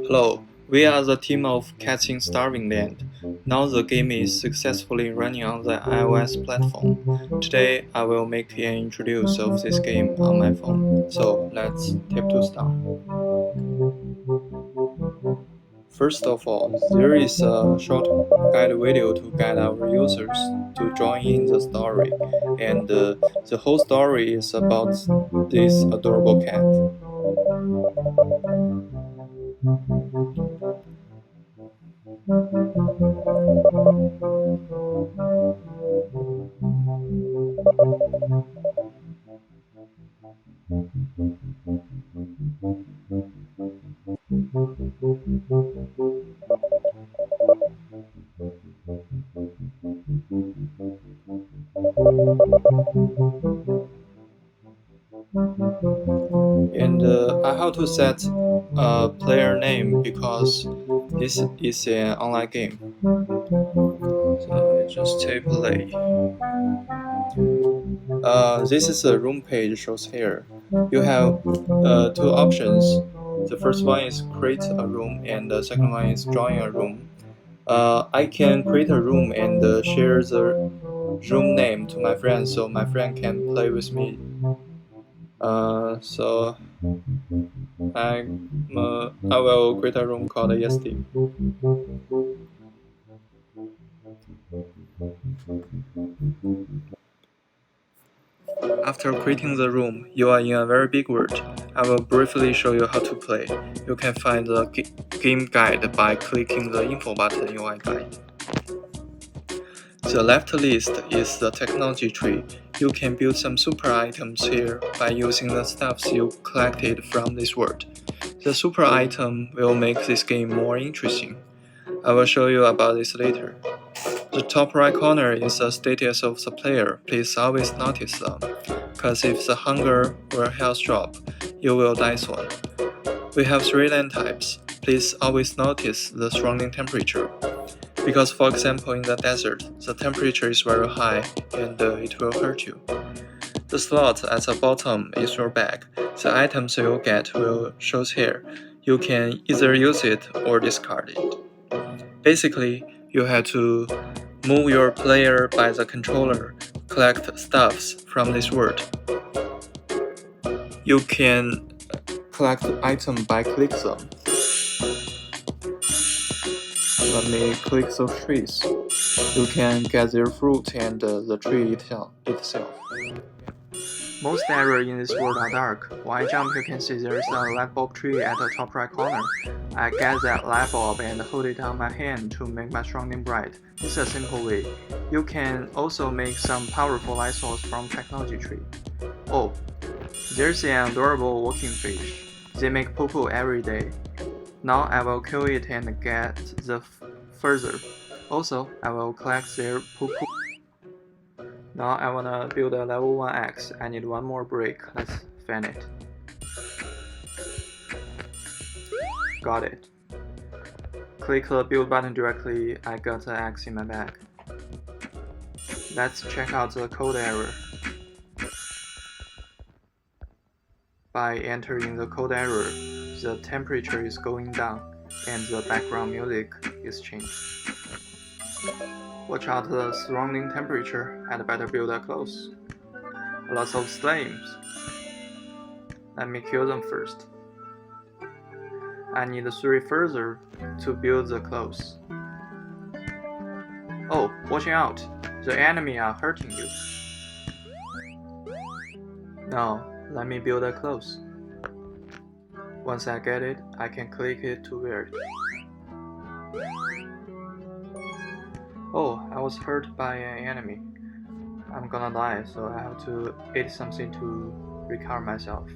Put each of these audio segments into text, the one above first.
Hello, we are the team of Catching Starving Land. Now the game is successfully running on the iOS platform. Today I will make an introduce of this game on my phone. So let's tap to start. First of all, there is a short guide video to guide our users to join in the story, and the whole story is about this adorable cat. And I have to set a player name because this is an online game. So I just take play. This is the room page shows here. You have two options. The first one is create a room, and the second one is join a room. I can create a room and share the room name to my friend, so my friend can play with me. So I will create a room called USC. After creating the room, you are in a very big world. I will briefly show you how to play. You can find the game guide by clicking the info button in UI guide. The left list is the technology tree. You can build some super items here by using the stuffs you collected from this world. The super item will make this game more interesting. I will show you about this later. The top right corner is the status of the player. Please always notice them, cause if the hunger or health drop, you will die soon. We have three land types. Please always notice the surrounding temperature. Because for example in the desert, the temperature is very high and it will hurt you. The slot at the bottom is your bag. The items you get will show here. You can either use it or discard it. Basically, you have to move your player by the controller, collect stuffs from this world. You can collect items by click them. Let me click those trees. You can get their fruit and the tree itself. Most areas in this world are dark. When I jump, you can see there is a light bulb tree at the top right corner. I get that light bulb and hold it on my hand to make my surrounding bright. It's a simple way. You can also make some powerful light source from technology tree. Oh, there's an adorable walking fish. They make poo-poo every day. Now I will kill it and get the further. Also, I will collect their poo-poo. Now I wanna build a level 1 X. I need one more brick. Let's fan it. Got it. Click the build button directly. I got the X in my bag. Let's check out the code error. By entering the code error, the temperature is going down and the background music is changed. Watch out the surrounding temperature. I'd better build a close. Lots of flames. Let me kill them first. I need 3 further to build the close. Oh, watch out! The enemy are hurting you. Now, let me build a close. Once I get it, I can click it to wear it. Oh, I was hurt by an enemy. I'm gonna die, so I have to eat something to recover myself.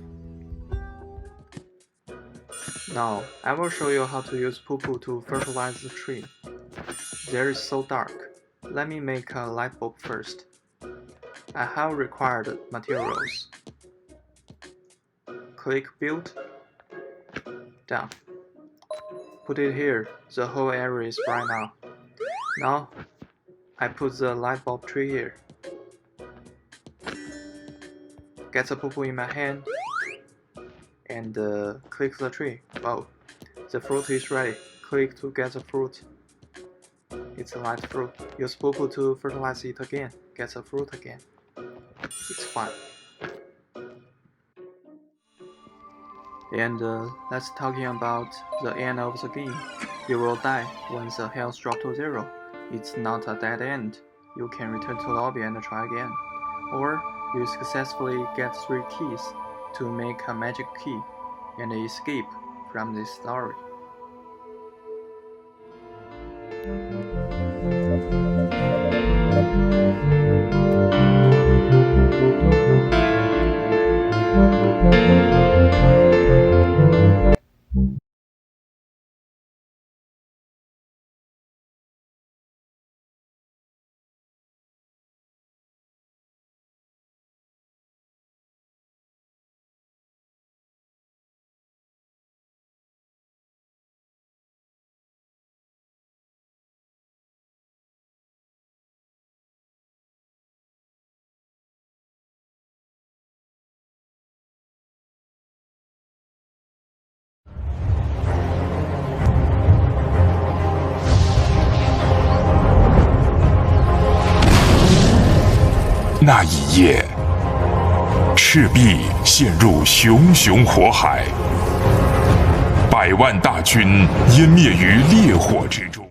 Now, I will show you how to use poo-poo to fertilize the tree. There is so dark. Let me make a light bulb first. I have required materials. click build, done. Put it here, the whole area is bright now. Now, I put the light bulb tree here. Get the poo-poo in my hand, and click the tree. Wow, the fruit is ready. Click to get the fruit. It's a light fruit. Use poo-poo to fertilize it again. Get the fruit again. It's fun. And let's talking about the end of the game. You will die when the health drops to 0. It's not a dead end. You can return to the lobby and try again. Or you successfully get 3 keys to make a magic key and escape from this story.那一夜，赤壁陷入熊熊火海，100万大军湮灭于烈火之中。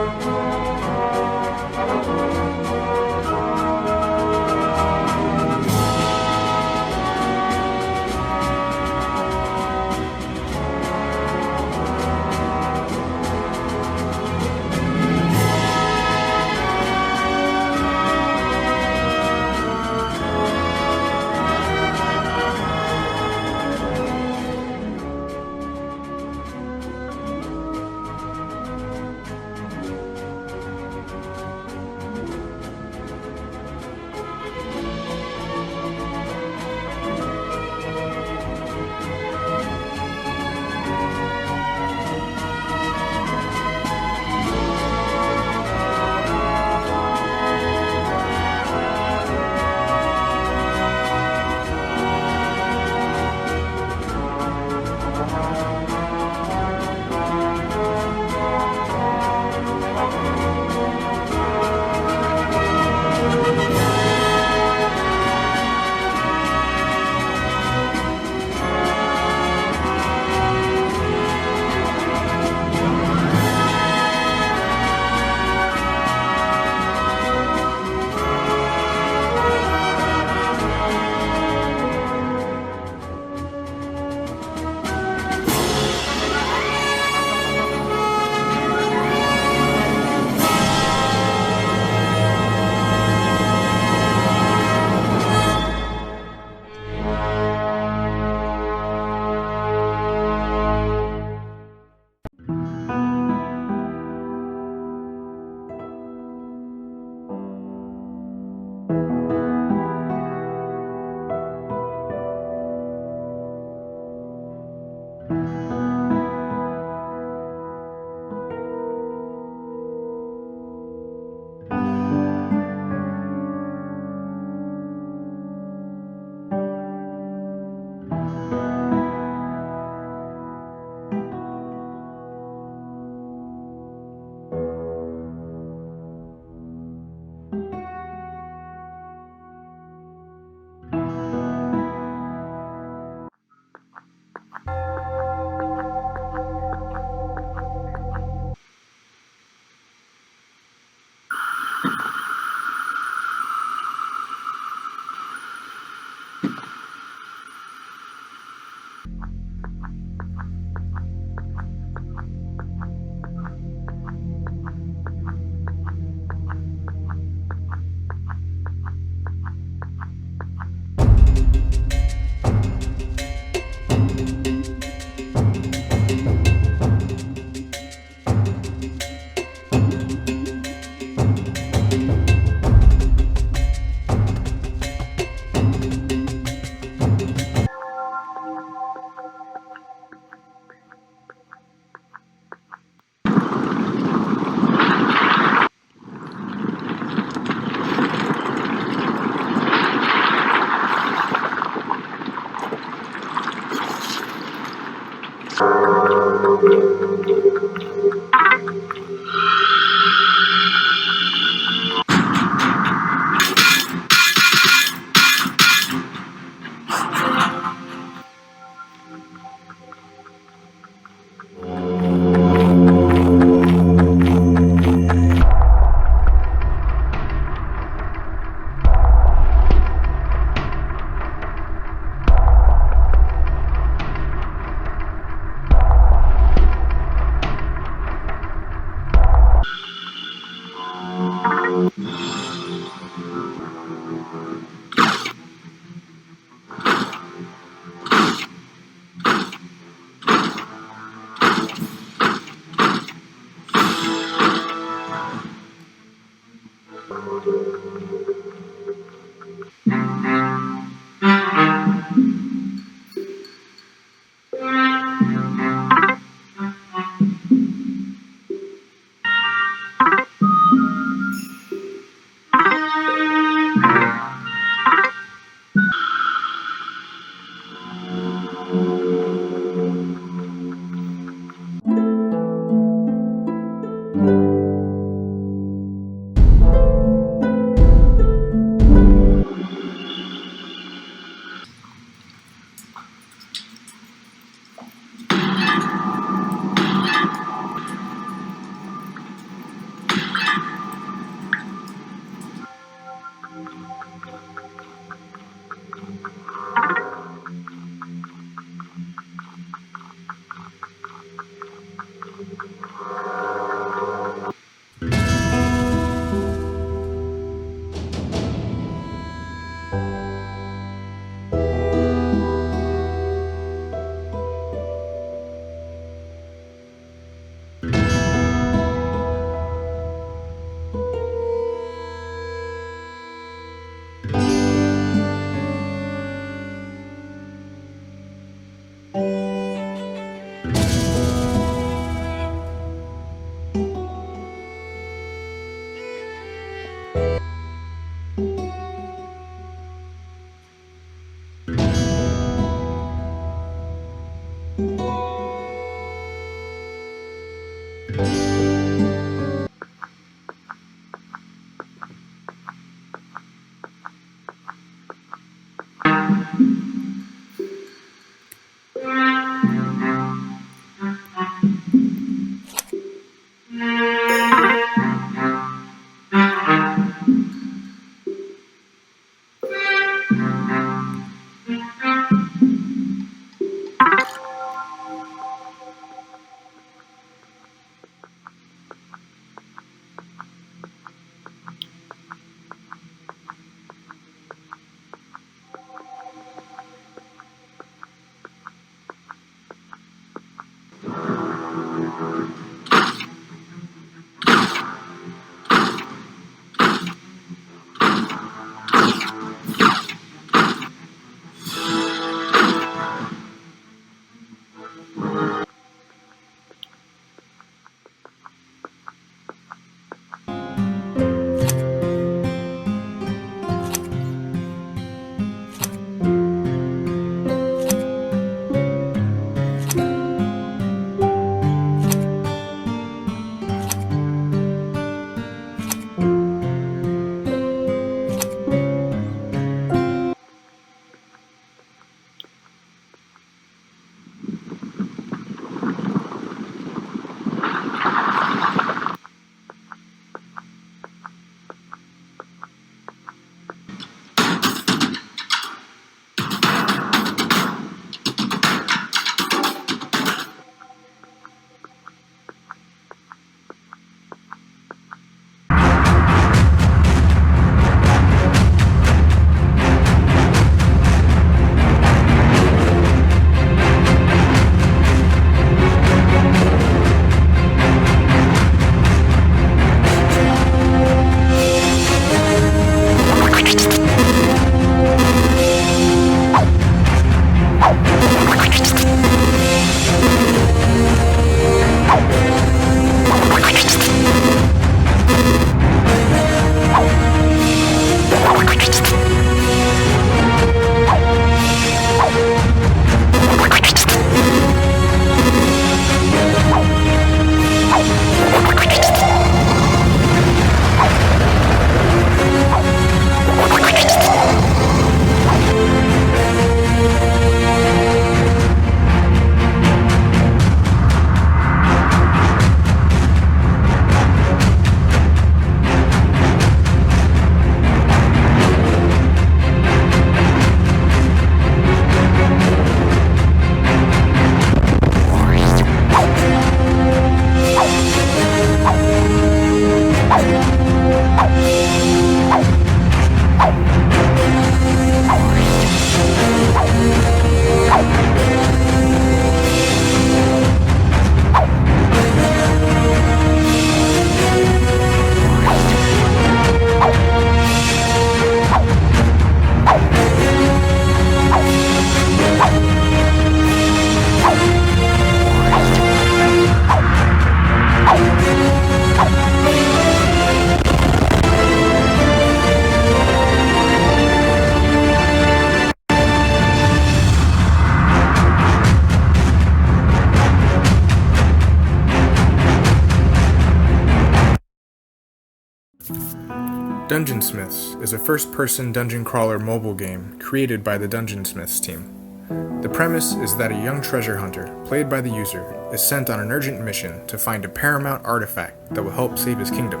Dungeon Smiths is a first-person dungeon crawler mobile game created by the Dungeon Smiths team. The premise is that a young treasure hunter, played by the user, is sent on an urgent mission to find a paramount artifact that will help save his kingdom.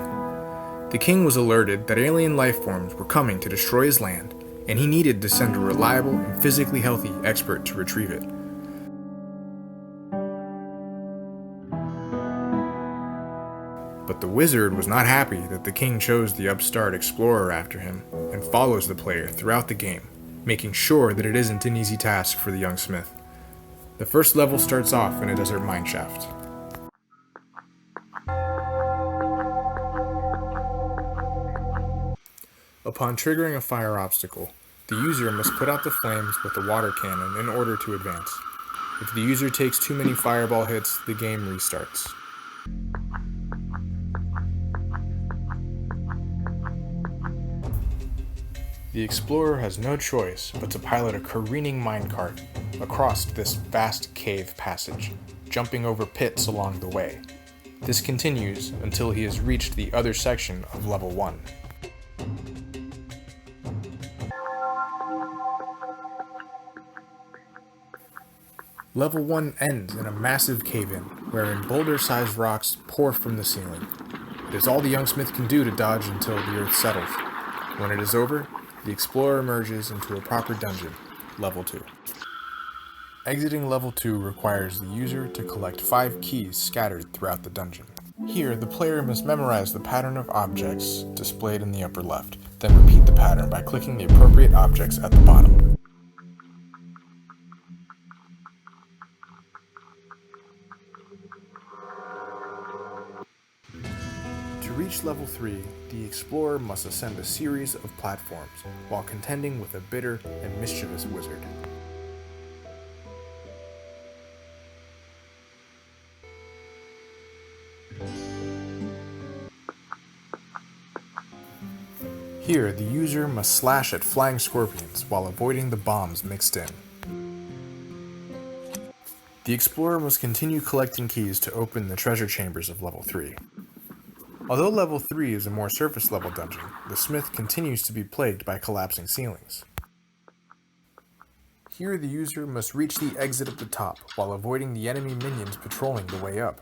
The king was alerted that alien life forms were coming to destroy his land, and he needed to send a reliable and physically healthy expert to retrieve it. But the wizard was not happy that the king chose the upstart explorer after him, and follows the player throughout the game, making sure that it isn't an easy task for the young smith. The first level starts off in a desert mineshaft. Upon triggering a fire obstacle, the user must put out the flames with the water cannon in order to advance. If the user takes too many fireball hits, the game restarts. The explorer has no choice but to pilot a careening minecart across this vast cave passage, jumping over pits along the way. This continues until he has reached the other section of level 1. Level 1 ends in a massive cave-in, wherein boulder-sized rocks pour from the ceiling. It is all the young smith can do to dodge until the earth settles. When it is over, the explorer emerges into a proper dungeon, level 2. Exiting level 2 requires the user to collect 5 keys scattered throughout the dungeon. Here, the player must memorize the pattern of objects displayed in the upper left, then repeat the pattern by clicking the appropriate objects at the bottom. To reach level 3, the explorer must ascend a series of platforms while contending with a bitter and mischievous wizard. Here, the user must slash at flying scorpions while avoiding the bombs mixed in. The explorer must continue collecting keys to open the treasure chambers of level 3. Although level 3 is a more surface level dungeon, the smith continues to be plagued by collapsing ceilings. Here the user must reach the exit at the top while avoiding the enemy minions patrolling the way up.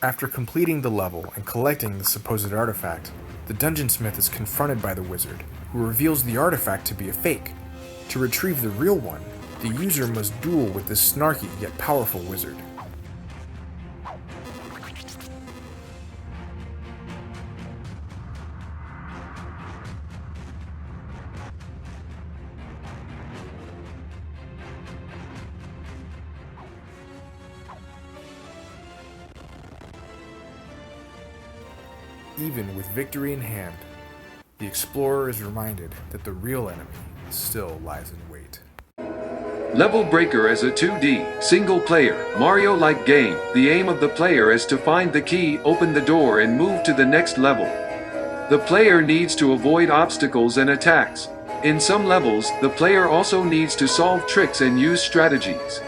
After completing the level and collecting the supposed artifact, the dungeon smith is confronted by the wizard, who reveals the artifact to be a fake. To retrieve the real one, the user must duel with this snarky yet powerful wizard. Even with victory in hand, the explorer is reminded that the real enemy still lies in wait. Level Breaker is a 2D, single-player, Mario-like game. The aim of the player is to find the key, open the door, and move to the next level. The player needs to avoid obstacles and attacks. In some levels, the player also needs to solve tricks and use strategies.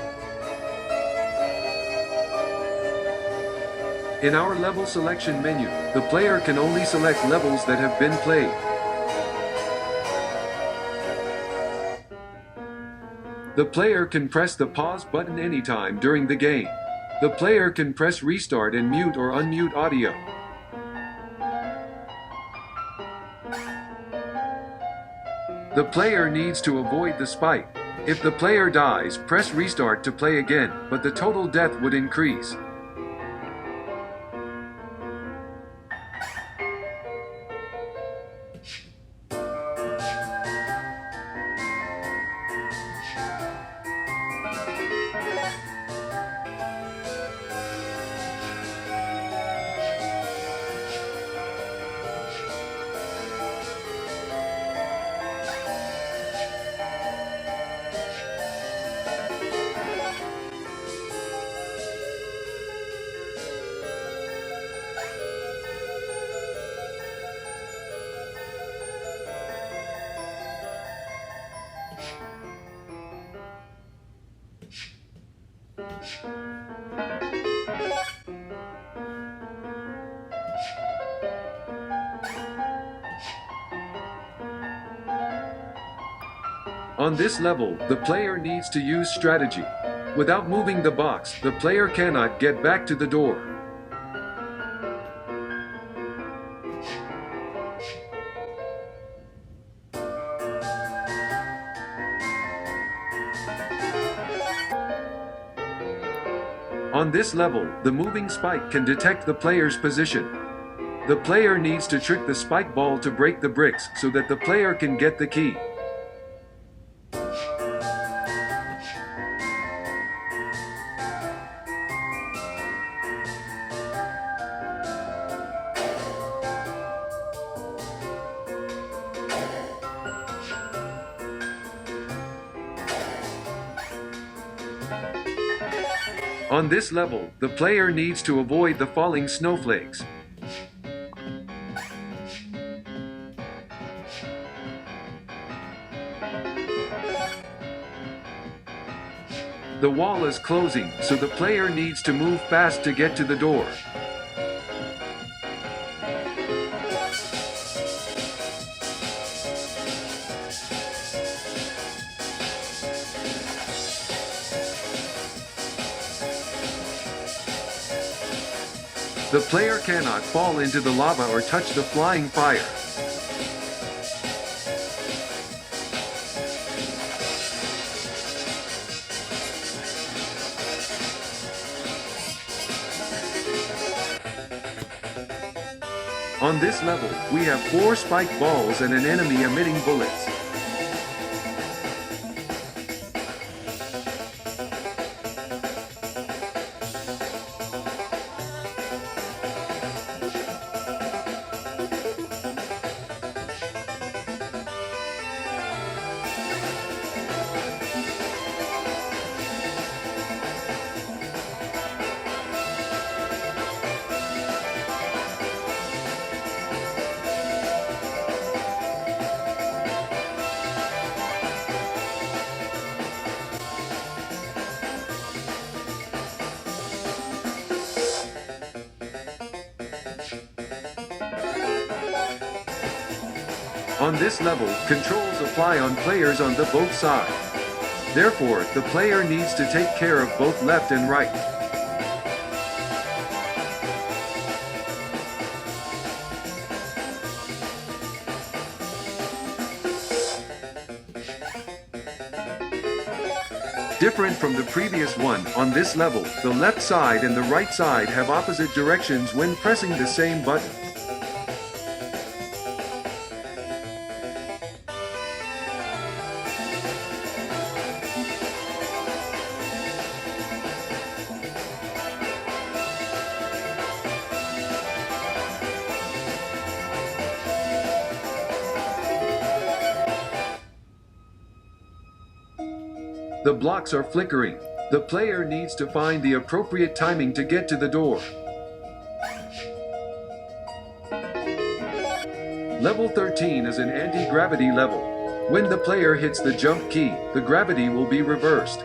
In our level selection menu, the player can only select levels that have been played. The player can press the pause button anytime during the game. The player can press restart and mute or unmute audio. The player needs to avoid the spike. If the player dies, press restart to play again, but the total death would increase. On this level, the player needs to use strategy. Without moving the box, the player cannot get back to the door. On this level, the moving spike can detect the player's position. The player needs to trick the spike ball to break the bricks so that the player can get the key. On this level, the player needs to avoid the falling snowflakes. The wall is closing, so the player needs to move fast to get to the door. The player cannot fall into the lava or touch the flying fire. On this level, we have 4 spike balls and an enemy emitting bullets. On this level, controls apply on players on the both sides. Therefore, the player needs to take care of both left and right. Different from the previous one, on this level, the left side and the right side have opposite directions when pressing the same button. The blocks are flickering. The player needs to find the appropriate timing to get to the door. Level 13 is an anti-gravity level. When the player hits the jump key, the gravity will be reversed.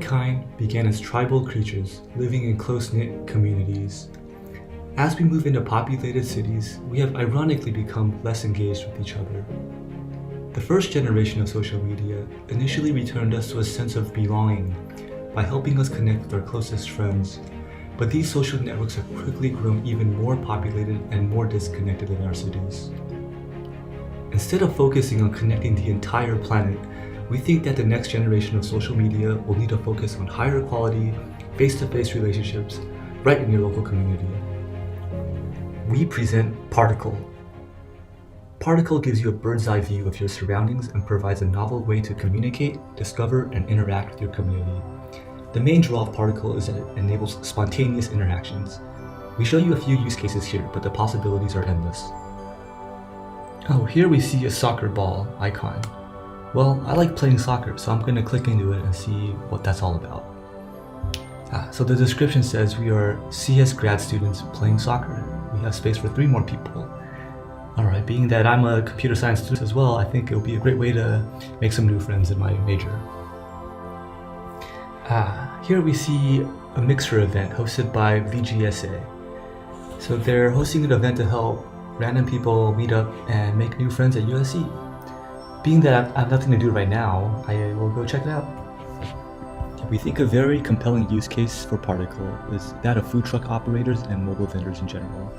Humankind began as tribal creatures living in close-knit communities. As we move into populated cities, we have ironically become less engaged with each other. The first generation of social media initially returned us to a sense of belonging by helping us connect with our closest friends, but these social networks have quickly grown even more populated and more disconnected in our cities. Instead of focusing on connecting the entire planet, we think that the next generation of social media will need to focus on higher quality, face-to-face relationships right in your local community. We present Particle. Particle gives you a bird's eye view of your surroundings and provides a novel way to communicate, discover, and interact with your community. The main draw of Particle is that it enables spontaneous interactions. We show you a few use cases here, but the possibilities are endless. Oh, here we see a soccer ball icon. Well, I like playing soccer, so I'm going to click into it and see what that's all about. So the description says we are CS grad students playing soccer. We have space for 3 more people. Alright, being that I'm a computer science student as well, I think it would be a great way to make some new friends in my major. Here we see a mixer event hosted by VGSA. So they're hosting an event to help random people meet up and make new friends at USC. Being that I have nothing to do right now, I will go check it out. We think a very compelling use case for Particle is that of food truck operators and mobile vendors in general,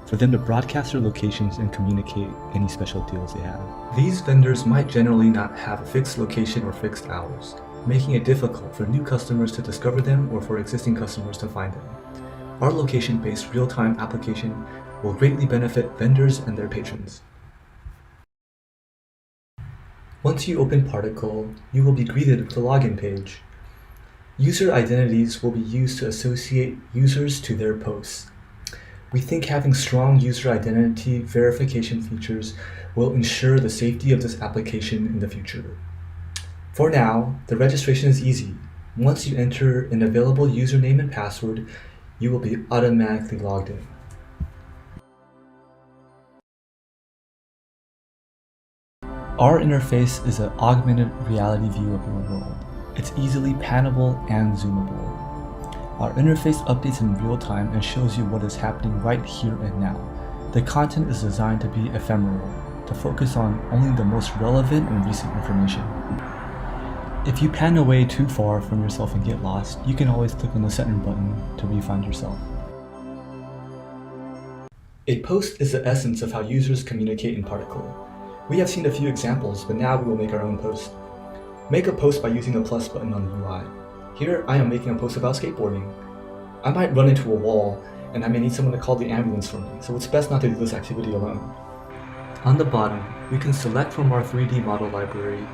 for them to broadcast their locations and communicate any special deals they have. These vendors might generally not have a fixed location or fixed hours, making it difficult for new customers to discover them or for existing customers to find them. Our location-based real-time application will greatly benefit vendors and their patrons. Once you open Particle, you will be greeted with a login page. User identities will be used to associate users to their posts. We think having strong user identity verification features will ensure the safety of this application in the future. For now, the registration is easy. Once you enter an available username and password, you will be automatically logged in. Our interface is an augmented reality view of your world. It's easily panable and zoomable. Our interface updates in real time and shows you what is happening right here and now. The content is designed to be ephemeral, to focus on only the most relevant and recent information. If you pan away too far from yourself and get lost, you can always click on the center button to re-find yourself. A post is the essence of how users communicate in Particle. We have seen a few examples, but now we will make our own post. Make a post by using the plus button on the UI. Here, I am making a post about skateboarding. I might run into a wall, and I may need someone to call the ambulance for me, so it's best not to do this activity alone. On the bottom, we can select from our 3D model library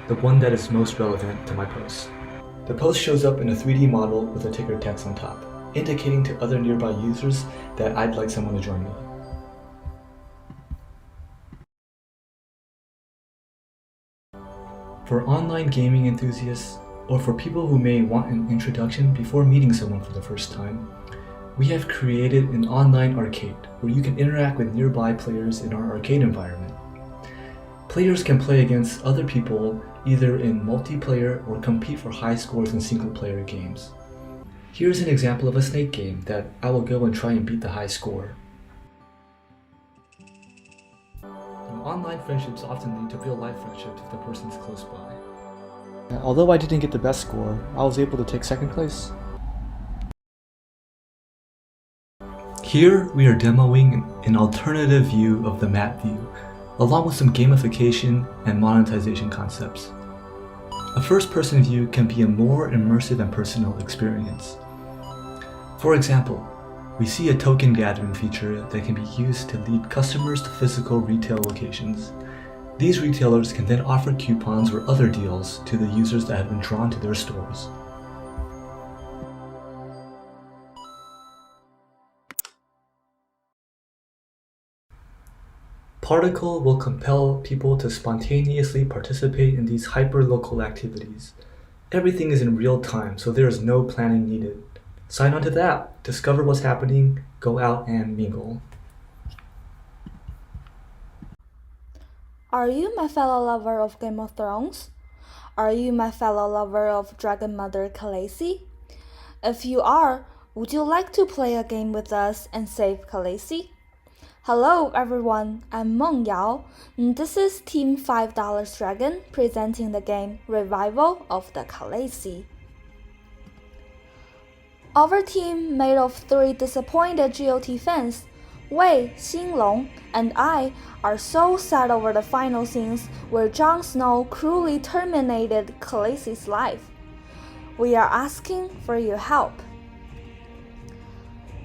the one that is most relevant to my post. The post shows up in a 3D model with a ticker text on top, indicating to other nearby users that I'd like someone to join me. For online gaming enthusiasts, or for people who may want an introduction before meeting someone for the first time, we have created an online arcade where you can interact with nearby players in our arcade environment. Players can play against other people either in multiplayer or compete for high scores in single-player games. Here's an example of a snake game that I will go and try and beat the high score. Online friendships often lead to real-life friendships if the person is close by. Although I didn't get the best score, I was able to take second place. Here we are demoing an alternative view of the map view, along with some gamification and monetization concepts. A first-person view can be a more immersive and personal experience. For example, we see a token gathering feature that can be used to lead customers to physical retail locations. These retailers can then offer coupons or other deals to the users that have been drawn to their stores. Particle will compel people to spontaneously participate in these hyper-local activities. Everything is in real time, so there is no planning needed. Sign on to the app, discover what's happening, go out and mingle. Are you my fellow lover of Game of Thrones? Are you my fellow lover of Dragon Mother Khaleesi? If you are, would you like to play a game with us and save Khaleesi? Hello everyone, I'm Meng Yao, and this is Team $5 Dragon presenting the game Revival of the Khaleesi. Our team, made of 3 disappointed GOT fans, Wei, Xinlong, and I, are so sad over the final scenes where Jon Snow cruelly terminated Khaleesi's life. We are asking for your help.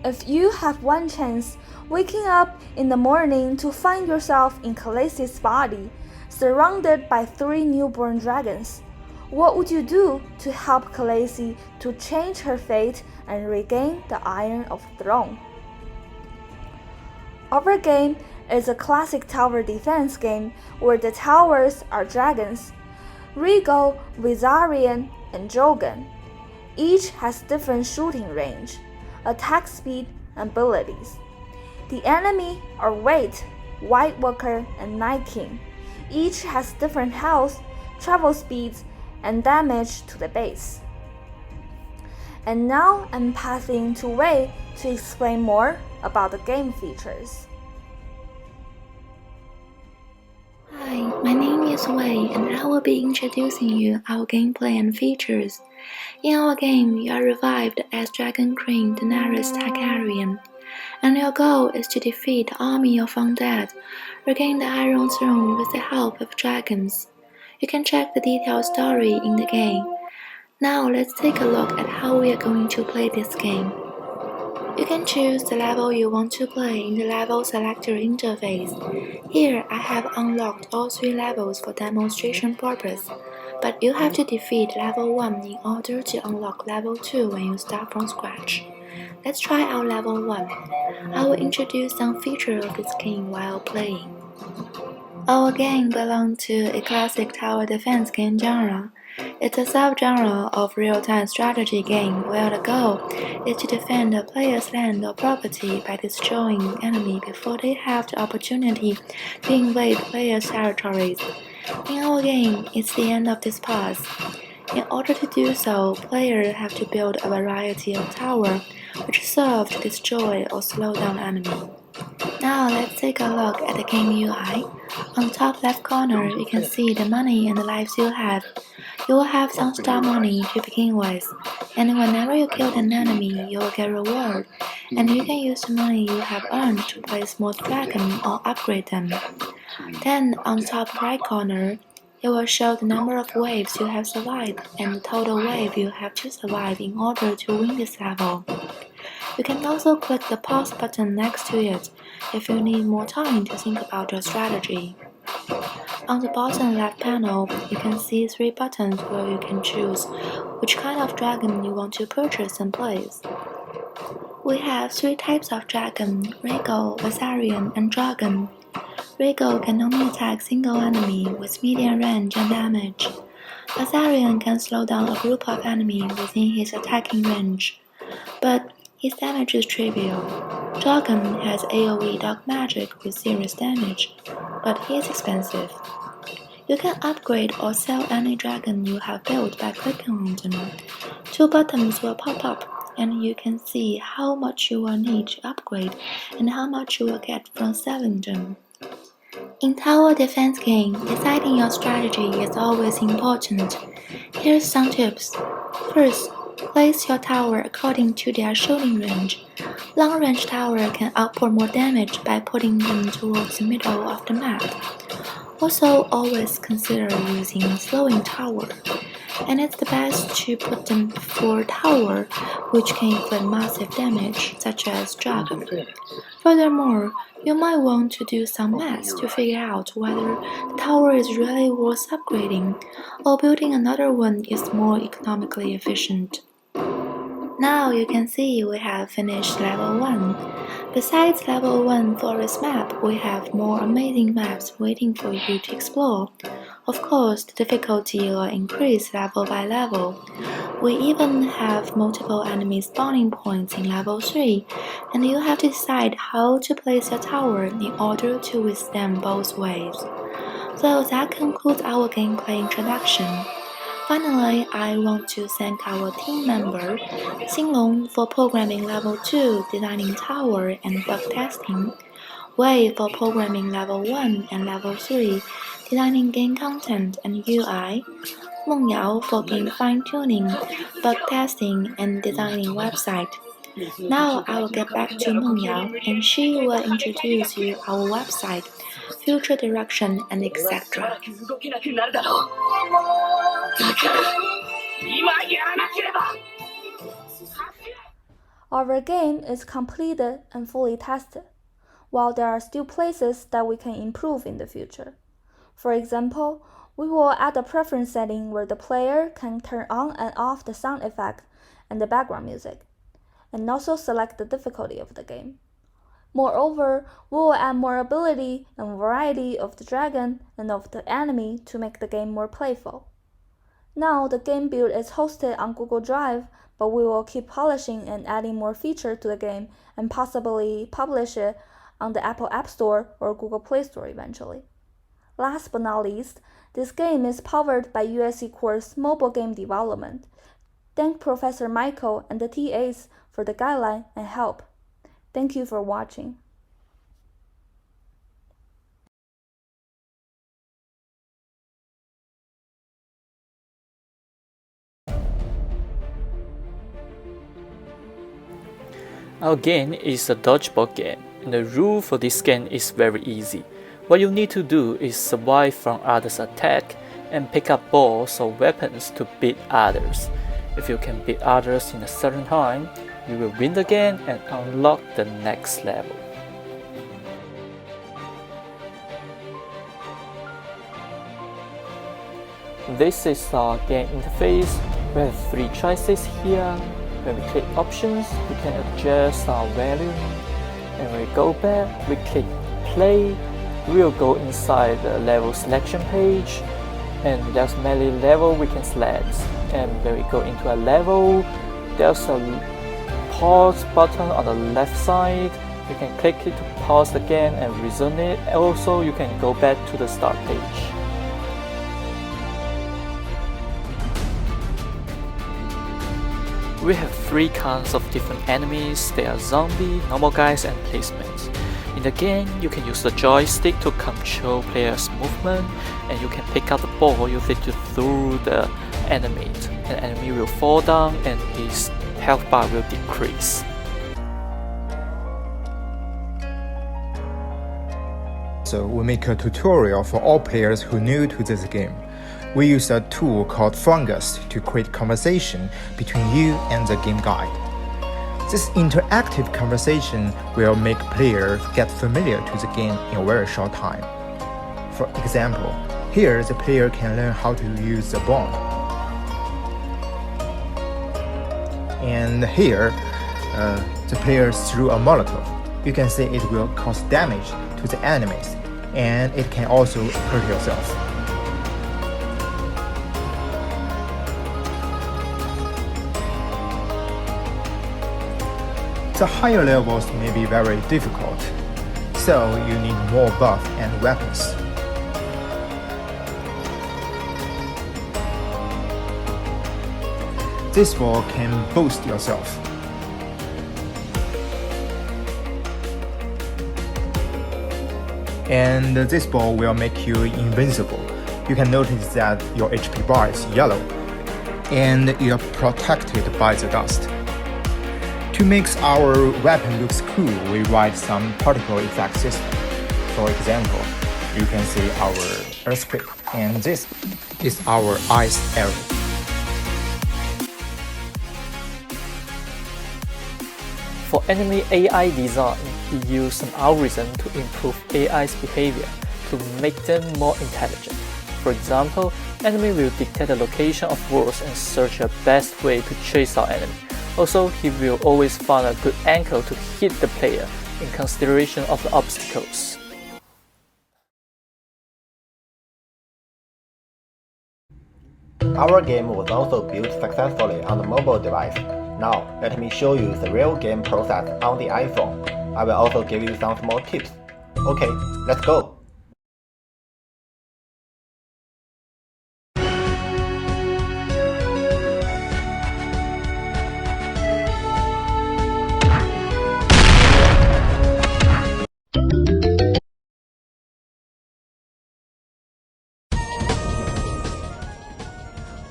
If you have one chance, waking up in the morning to find yourself in Khaleesi's body, surrounded by 3 newborn dragons, what would you do to help Khaleesi to change her fate and regain the Iron of Throne? Our game is a classic tower defense game where the towers are dragons, Rhaegal, Viserion, and Drogon. Each has different shooting range, attack speed, and abilities. The enemy are Wait, White Walker, and Night King. Each has different health, travel speeds, and damage to the base. And now I'm passing to Wei to explain more about the game features. Hi, my name is Wei, and I will be introducing you our gameplay and features. In our game, you are revived as Dragon Queen Daenerys Targaryen, and your goal is to defeat the army of undead, regain the Iron Throne with the help of dragons. You can check the detailed story in the game. Now let's take a look at how we are going to play this game. You can choose the level you want to play in the level selector interface. Here I have unlocked all 3 levels for demonstration purpose, but you have to defeat level 1 in order to unlock level 2 when you start from scratch. Let's try out level 1. I will introduce some features of this game while playing. Our game belongs to a classic tower defense game genre. It's a subgenre of real-time strategy game where the goal is to defend a player's land or property by destroying an enemy before they have the opportunity to invade players' territories. In our game, it's the end of this pass. In order to do so, players have to build a variety of towers which serve to destroy or slow down enemies. Now let's take a look at the game UI. On top left corner, you can see the money and the lives you have. You will have some star money to begin with, and whenever you kill an enemy, you will get reward, and you can use the money you have earned to place more dragons or upgrade them. Then on top right corner, it will show the number of waves you have survived and the total wave you have to survive in order to win this level. You can also click the pause button next to it if you need more time to think about your strategy. On the bottom left panel, you can see 3 buttons where you can choose which kind of dragon you want to purchase and place. We have 3 types of dragon: Rhaegal, Viserion, and Drogon. Rhaegal can only attack single enemy with medium range and damage. Viserion can slow down a group of enemies within his attacking range, but his damage is trivial. Drogon has AoE dark magic with serious damage, but he is expensive. You can upgrade or sell any dragon you have built by clicking on them. 2 buttons will pop up, and you can see how much you will need to upgrade and how much you will get from selling them. In tower defense game, deciding your strategy is always important. Here's some tips. First, place your tower according to their shooting range. Long-range tower can output more damage by putting them towards the middle of the map. Also, always consider using slowing tower, and it's the best to put them before tower, which can inflict massive damage, such as dragon. Furthermore, you might want to do some math to figure out whether the tower is really worth upgrading, or building another one is more economically efficient. Now you can see we have finished level 1. Besides level 1 forest map, we have more amazing maps waiting for you to explore. Of course, the difficulty will increase level by level. We even have multiple enemy spawning points in level 3, and you have to decide how to place your tower in order to withstand both ways. So that concludes our gameplay introduction. Finally, I want to thank our team member, Xinglong, for programming level 2, designing tower and bug testing, Wei for programming level 1 and level 3, designing game content and UI, Meng Yao for game fine-tuning, bug testing, and designing website. Now I will get back to Meng Yao, and she will introduce you our website, future direction, and etc. Our game is completed and fully tested, while there are still places that we can improve in the future. For example, we will add a preference setting where the player can turn on and off the sound effect and the background music, and also select the difficulty of the game. Moreover, we will add more ability and variety of the dragon and of the enemy to make the game more playful. Now the game build is hosted on Google Drive, but we will keep polishing and adding more features to the game and possibly publish it on the Apple App Store or Google Play Store eventually. Last but not least, this game is powered by USC course mobile game development. Thank Professor Michael and the TAs for the guideline and help. Thank you for watching. Our game is a dodgeball game, and the rule for this game is very easy. What you need to do is survive from others' attack and pick up balls or weapons to beat others. If you can beat others in a certain time, you will win the game and unlock the next level. This is our game interface. We have 3 choices here. When we click options, we can adjust our value. And when we go back, we click play. We'll go inside the level selection page, and there's many levels we can select. And when we go into a level, there's a pause button on the left side. You can click it to pause the game and resume it. Also, you can go back to the start page. We have 3 kinds of different enemies. They are zombie, normal guys, and placements. In the game, you can use the joystick to control players' movement, and you can pick up the ball used to throw the enemy. An enemy will fall down and his health bar will decrease. So we make a tutorial for all players who are new to this game. We use a tool called Fungus to create conversation between you and the game guide. This interactive conversation will make players get familiar to the game in a very short time. For example, here the player can learn how to use the bomb. And here, the player threw a Molotov. You can see it will cause damage to the enemies, and it can also hurt yourself. The higher levels may be very difficult, so you need more buff and weapons. This ball can boost yourself. And this ball will make you invincible. You can notice that your HP bar is yellow, and you're protected by the dust. To make our weapon looks cool, we write some particle effect system. For example, you can see our earthquake, and this is our ice arrow. For enemy AI design, we use an algorithm to improve AI's behavior to make them more intelligent. For example, enemy will detect the location of walls and search the best way to chase our enemy. Also, he will always find a good angle to hit the player in consideration of the obstacles. Our game was also built successfully on the mobile device. Now, let me show you the real game process on the iPhone. I will also give you some small tips. Okay, let's go!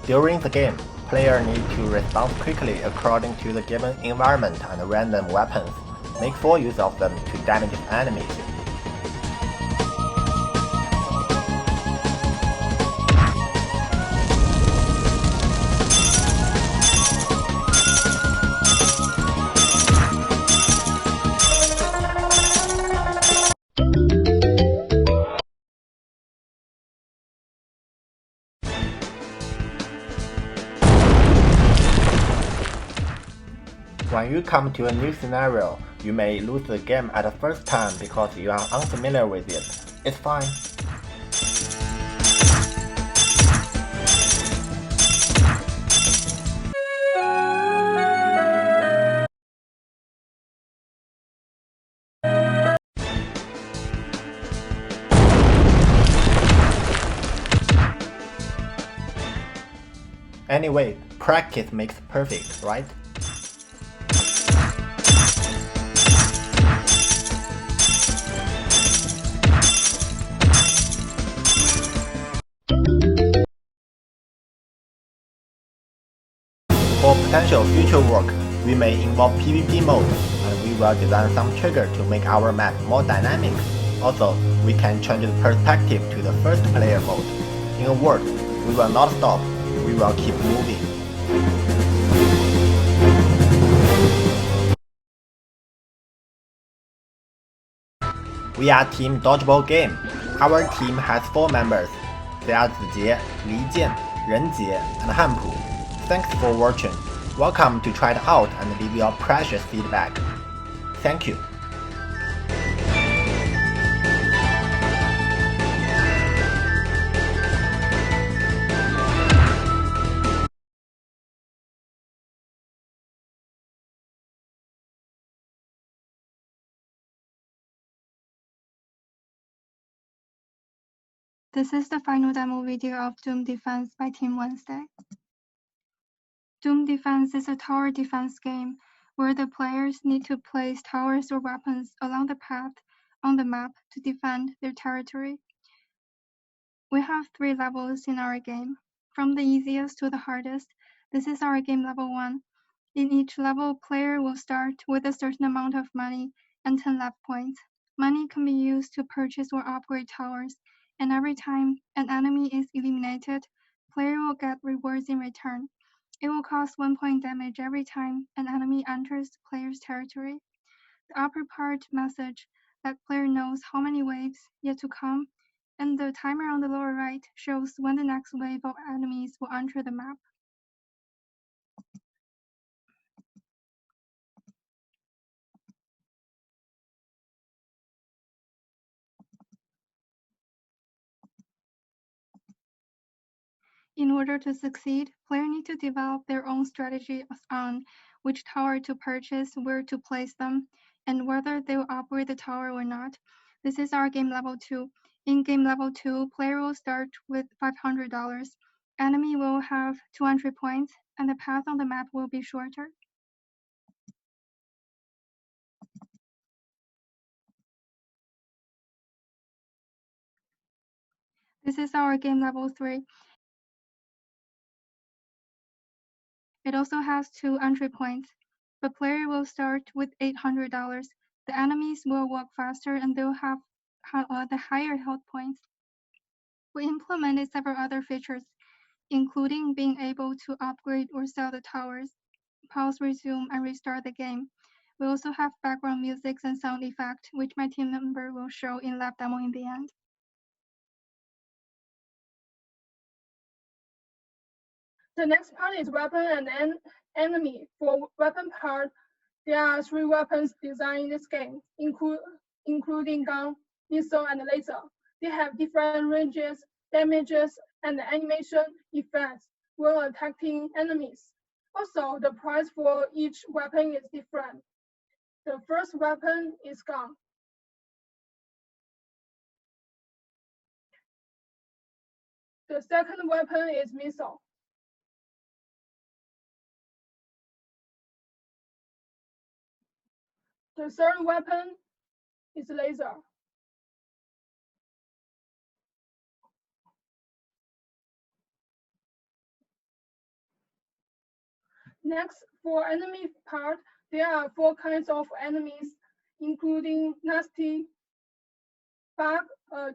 During the game, player need to respond quickly according to the given environment and random weapons. Make full use of them to damage enemies. When you come to a new scenario, you may lose the game at the first time because you are unfamiliar with it. It's fine. Anyway, practice makes perfect, right? For potential future work, we may involve PvP mode, and we will design some trigger to make our map more dynamic. Also, we can change the perspective to the first player mode. In a word, we will not stop, we will keep moving. We are Team Dodgeball Game. Our team has 4 members. They are Zijie, Li Jian, Ren Jie, and Han Pu. Thanks for watching. Welcome to try it out and leave your precious feedback. Thank you. This is the final demo video of Doom Defense by Team Wednesday. Doom Defense is a tower defense game where the players need to place towers or weapons along the path on the map to defend their territory. We have 3 levels in our game, from the easiest to the hardest. This is our game level 1. In each level, player will start with a certain amount of money and 10 life points. Money can be used to purchase or upgrade towers, and every time an enemy is eliminated, player will get rewards in return. It will cost 1 point damage every time an enemy enters the player's territory. The upper part message let player knows how many waves yet to come, and the timer on the lower right shows when the next wave of enemies will enter the map. In order to succeed, players need to develop their own strategy on which tower to purchase, where to place them, and whether they will operate the tower or not. This is our game level 2. In game level 2, player will start with $500. Enemy will have 200 points, and the path on the map will be shorter. This is our game level 3. It also has 2 entry points, but player will start with $800. The enemies will walk faster and they'll have the higher health points. We implemented several other features, including being able to upgrade or sell the towers, pause, resume, and restart the game. We also have background music and sound effect, which my team member will show in lab demo in the end. The next part is weapon and enemy. For weapon part, there are 3 weapons designed in this game, including gun, missile, and laser. They have different ranges, damages, and animation effects while attacking enemies. Also, the price for each weapon is different. The first weapon is gun. The second weapon is missile. The third weapon is laser. Next, for enemy part, there are 4 kinds of enemies, including nasty, bug,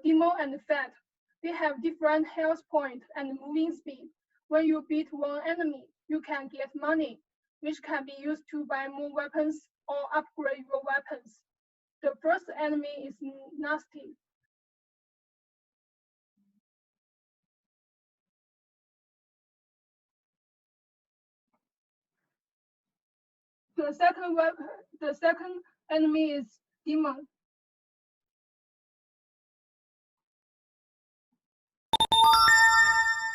demo, and fat. They have different health point and moving speed. When you beat one enemy, you can get money, which can be used to buy more weapons or upgrade your weapons. The first enemy is nasty. The second enemy is demon.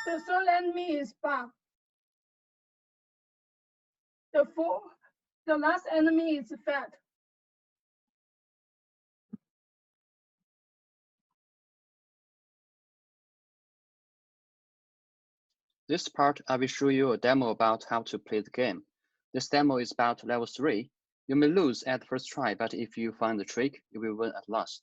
The third enemy is bug. The last enemy is fat. This part, I will show you a demo about how to play the game. This demo is about level 3. You may lose at the first try, but if you find the trick, you will win at last.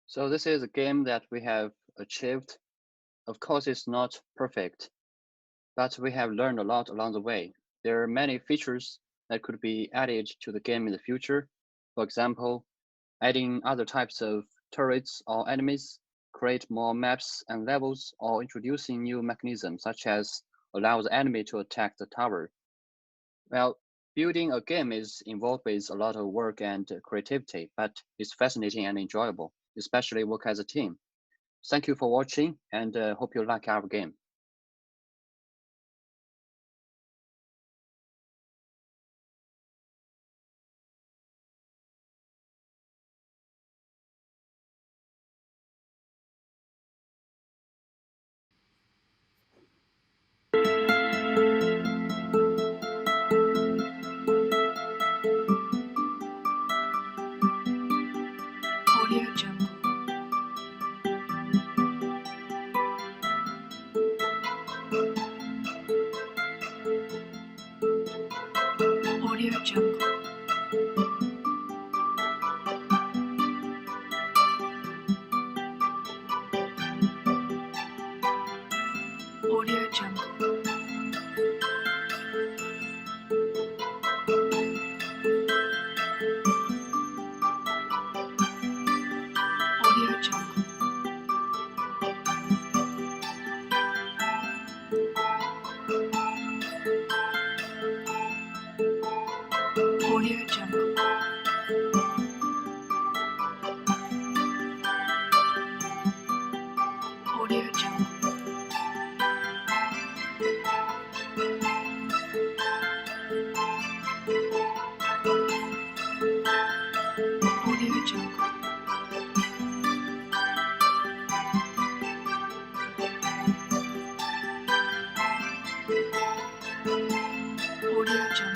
So this is a game that we have achieved. Of course, it's not perfect, but we have learned a lot along the way. There are many features that could be added to the game in the future. For example, adding other types of turrets or enemies, create more maps and levels, or introducing new mechanisms such as allow the enemy to attack the tower. Well, building a game is involved with a lot of work and creativity, but it's fascinating and enjoyable, especially work as a team. Thank you for watching, and hope you like our game. Audio Jungle. Audio Jungle. Audio Jungle. Audio Jungle. Audio Jungle. Audio Jungle. Audio Jungle.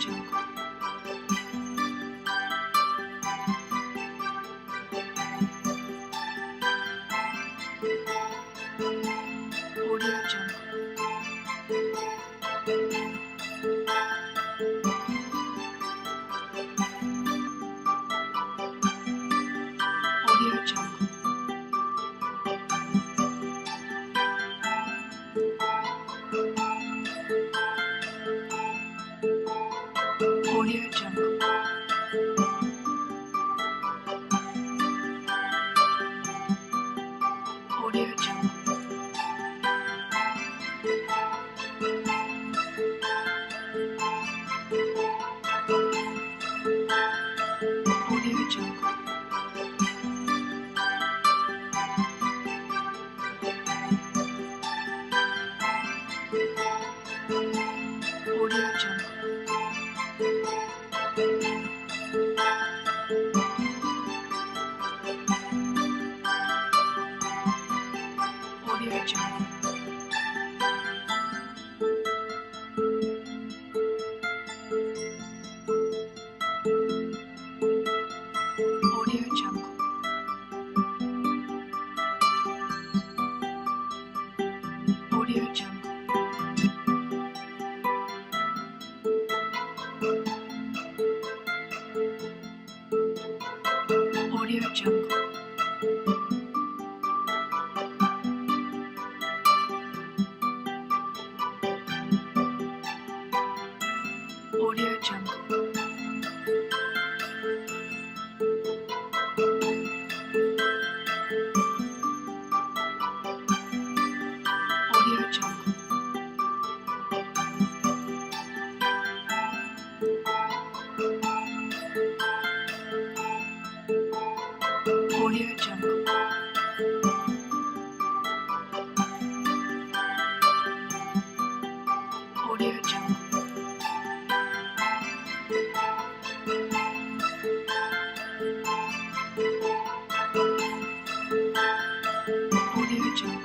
Jungle. Audio Jungle. Audio Jungle. Audio Jungle. Audio Jungle. Audio Jungle. Audio Jungle. Audio Jungle. Audio Jungle. Audio Jungle. Audio Jungle. Audio Jungle. Audio Jungle. Audio Jungle. Audio Jungle. Audio Jungle.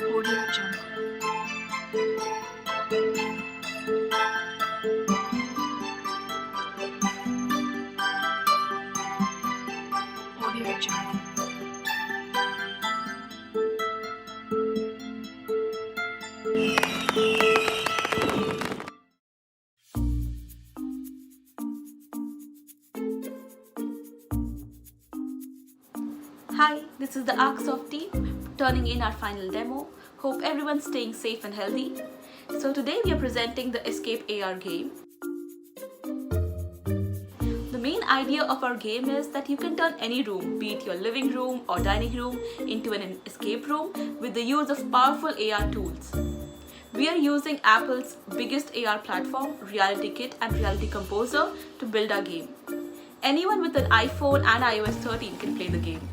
Audio Jungle. Audio Jungle. Hi, this is the Arcsoft team turning in our final demo. Hope everyone's staying safe and healthy. So today we are presenting the Escape AR game. The main idea of our game is that you can turn any room, be it your living room or dining room, into an escape room with the use of powerful AR tools. We are using Apple's biggest AR platform, Reality Kit and Reality Composer, to build our game. Anyone with an iPhone and iOS 13 can play the game.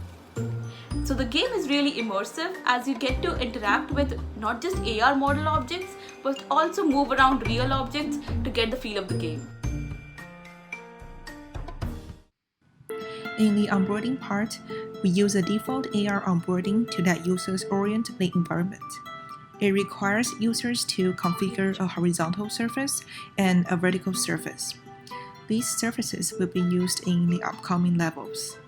So the game is really immersive as you get to interact with not just AR model objects but also move around real objects to get the feel of the game. In the onboarding part, we use a default AR onboarding to let users orient the environment. It requires users to configure a horizontal surface and a vertical surface. These surfaces will be used in the upcoming levels.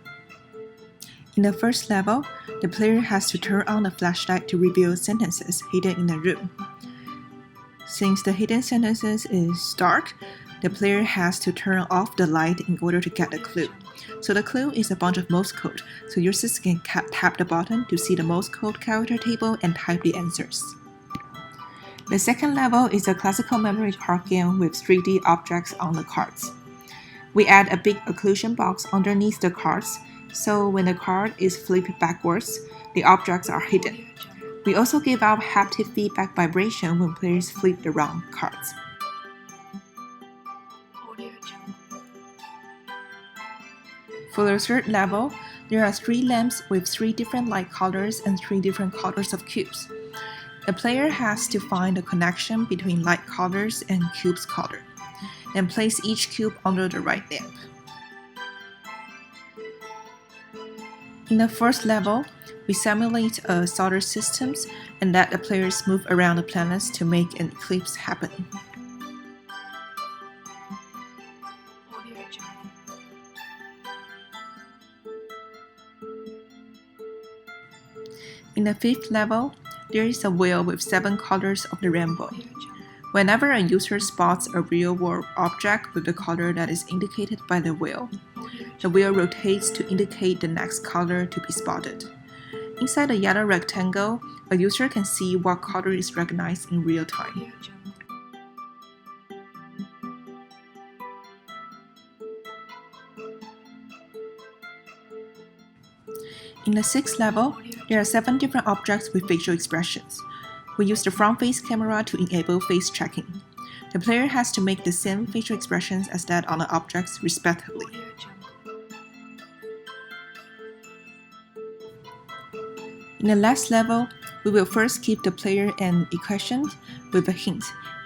In the first level, the player has to turn on the flashlight to reveal sentences hidden in the room. Since the hidden sentences is dark, the player has to turn off the light in order to get the clue. So the clue is a bunch of Morse code, so users can tap the button to see the Morse code character table and type the answers. The second level is a classical memory card game with 3D objects on the cards. We add a big occlusion box underneath the cards, so when the card is flipped backwards, the objects are hidden. We also give out haptic feedback vibration when players flip the wrong cards. For the third level, there are 3 lamps with 3 different light colors and 3 different colors of cubes. The player has to find a connection between light colors and cube's color, and place each cube under the right lamp. In the first level, we simulate solar systems and let the players move around the planets to make an eclipse happen. In the fifth level, there is a wheel with 7 colors of the rainbow. Whenever a user spots a real-world object with the color that is indicated by the wheel rotates to indicate the next color to be spotted. Inside the yellow rectangle, a user can see what color is recognized in real time. In the sixth level, there are 7 different objects with facial expressions. We use the front-face camera to enable face tracking. The player has to make the same facial expressions as that on the objects respectively. In the last level, we will first give the player an equation with a hint: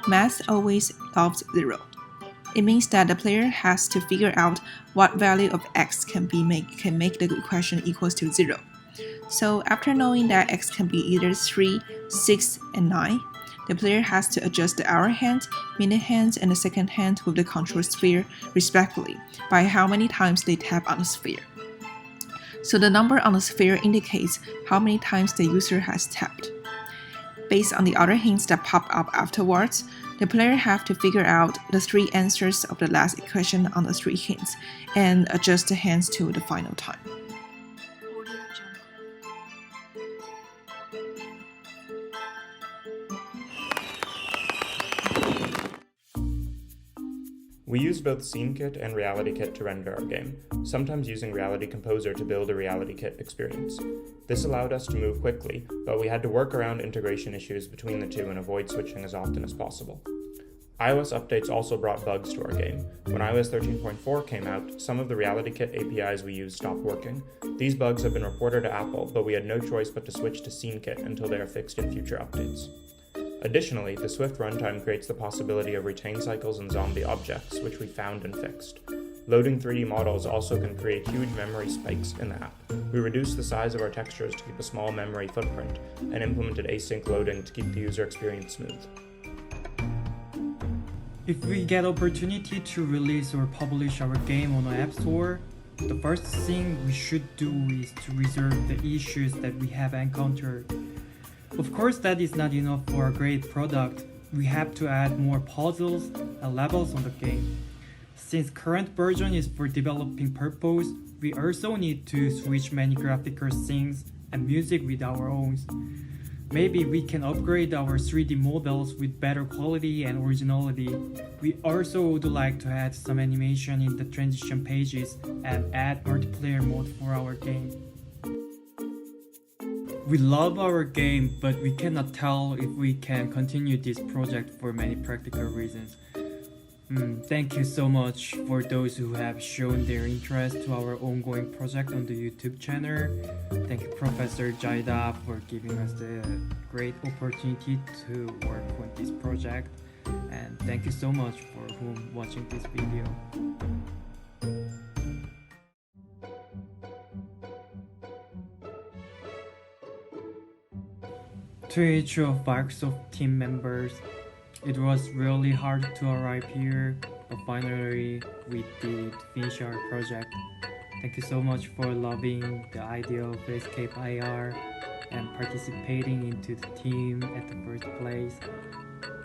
math always solves 0. It means that the player has to figure out what value of x can make the equation equals to 0. So after knowing that x can be either 3, 6, and 9, the player has to adjust the hour hand, minute hand, and the second hand with the control sphere respectively by how many times they tap on the sphere. So the number on the sphere indicates how many times the user has tapped. Based on the other hints that pop up afterwards, the player have to figure out the 3 answers of the last equation on the 3 hints and adjust the hands to the final time. We use both SceneKit and RealityKit to render our game, sometimes using Reality Composer to build a RealityKit experience. This allowed us to move quickly, but we had to work around integration issues between the two and avoid switching as often as possible. iOS updates also brought bugs to our game. When iOS 13.4 came out, some of the RealityKit APIs we used stopped working. These bugs have been reported to Apple, but we had no choice but to switch to SceneKit until they are fixed in future updates. Additionally, the Swift runtime creates the possibility of retain cycles and zombie objects, which we found and fixed. Loading 3D models also can create huge memory spikes in the app. We reduced the size of our textures to keep a small memory footprint, and implemented async loading to keep the user experience smooth. If we get opportunity to release or publish our game on an app store, the first thing we should do is to resolve the issues that we have encountered. Of course, that is not enough for a great product. We have to add more puzzles and levels on the game. Since current version is for developing purpose, we also need to switch many graphical things and music with our own. Maybe we can upgrade our 3D models with better quality and originality. We also would like to add some animation in the transition pages and add multiplayer mode for our game. We love our game, but we cannot tell if we can continue this project for many practical reasons. Thank you so much for those who have shown their interest to our ongoing project on the YouTube channel. Thank you, Professor Zyda, for giving us the great opportunity to work on this project. And thank you so much for whom watching this video. To each of Microsoft team members, it was really hard to arrive here, but finally we did finish our project. Thank you so much for loving the idea of Escape IR and participating into the team at the first place,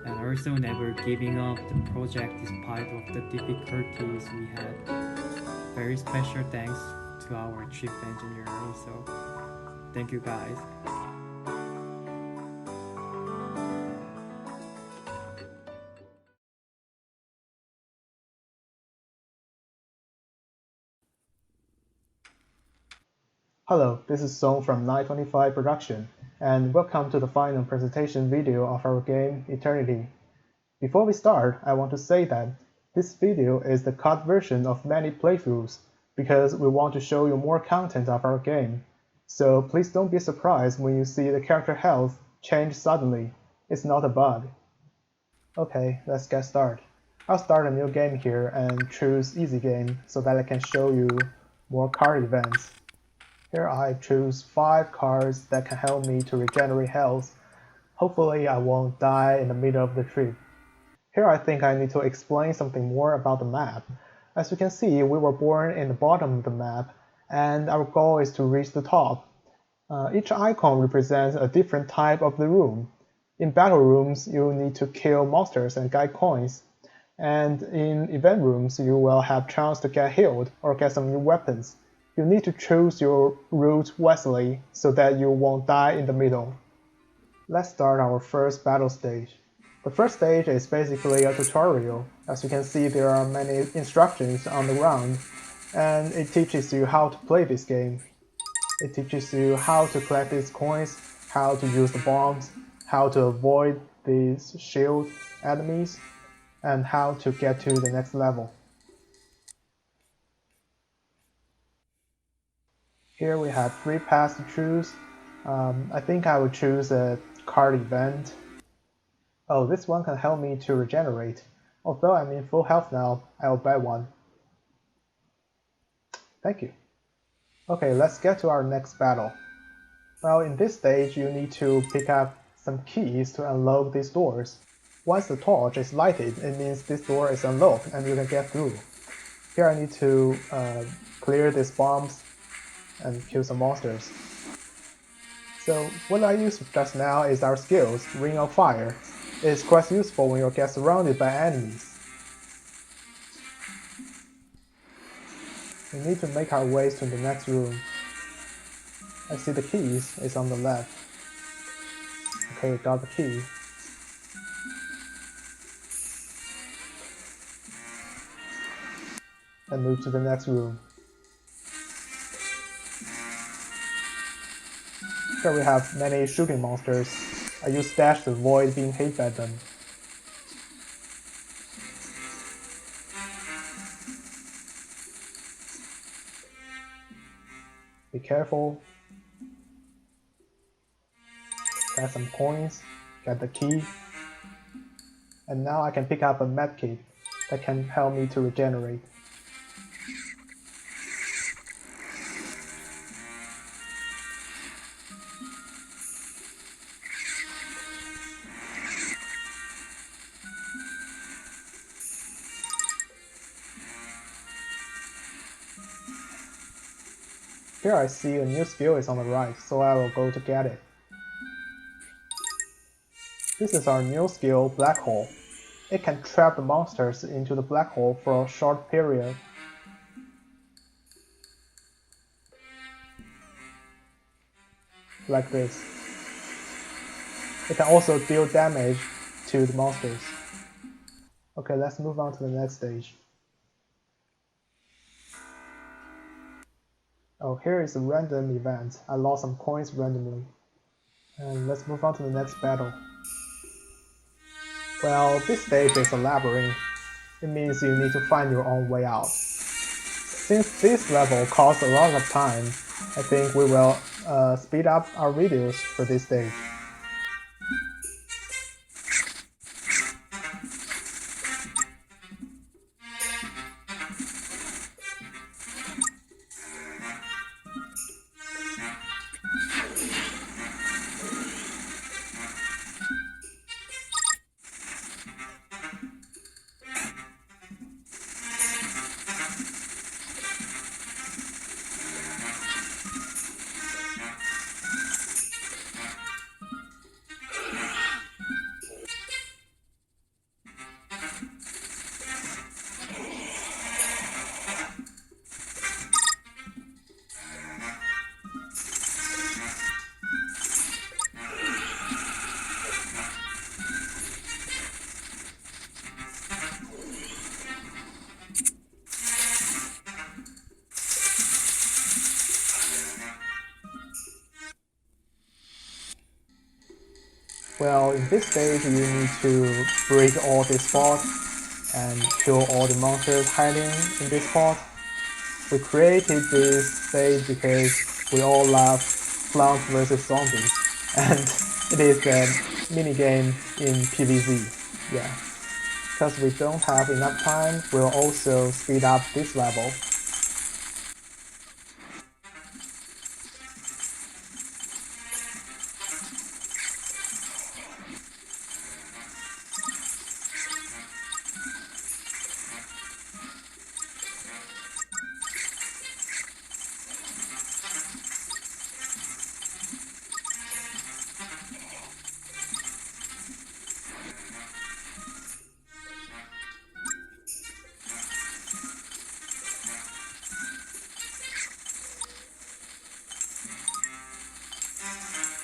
and also never giving up the project despite of the difficulties we had. Very special thanks to our chief engineer also. Thank you guys. Hello, this is Song from 925 Production, and welcome to the final presentation video of our game Eternity. Before we start, I want to say that this video is the cut version of many playthroughs because we want to show you more content of our game. So please don't be surprised when you see the character health change suddenly. It's not a bug. Okay, let's get started. I'll start a new game here and choose easy game so that I can show you more card events. Here I choose 5 cards that can help me to regenerate health. Hopefully I won't die in the middle of the trip. Here I think I need to explain something more about the map. As you can see, we were born in the bottom of the map, and our goal is to reach the top. Each icon represents a different type of the room. In battle rooms, you need to kill monsters and get coins. And in event rooms, you will have chance to get healed or get some new weapons. You need to choose your route wisely so that you won't die in the middle. Let's start our first battle stage. The first stage is basically a tutorial. As you can see, there are many instructions on the ground, and it teaches you how to play this game. It teaches you how to collect these coins, how to use the bombs, how to avoid these shield enemies, and how to get to the next level. Here we have 3 paths to choose. I think I would choose a card event. Oh, this one can help me to regenerate. Although I'm in full health now, I'll buy one. Thank you. Okay, let's get to our next battle. Well, in this stage, you need to pick up some keys to unlock these doors. Once the torch is lighted, it means this door is unlocked and you can get through. Here I need to clear these bombs and kill some monsters. So what I used just now is our skills, Ring of Fire. It's quite useful when you get surrounded by enemies. We need to make our way to the next room. I see the keys is on the left. Okay, got the key. And move to the next room. Here we have many shooting monsters. I use dash to avoid being hit by them. Be careful. Get some coins, get the key. And now I can pick up a medkit that can help me to regenerate. Here I see a new skill is on the right, so I will go to get it. This is our new skill, Black Hole. It can trap the monsters into the black hole for a short period. Like this. It can also deal damage to the monsters. Okay, let's move on to the next stage. Oh, here is a random event. I lost some coins randomly. And let's move on to the next battle. Well, this stage is a labyrinth. It means you need to find your own way out. Since this level costs a lot of time, I think we will speed up our videos for this stage. Well, in this stage you need to break all these spots and kill all the monsters hiding in this spot. We created this stage because we all love Plants vs Zombies, and it is a minigame in PvZ. Yeah. Because we don't have enough time, we'll also speed up this level.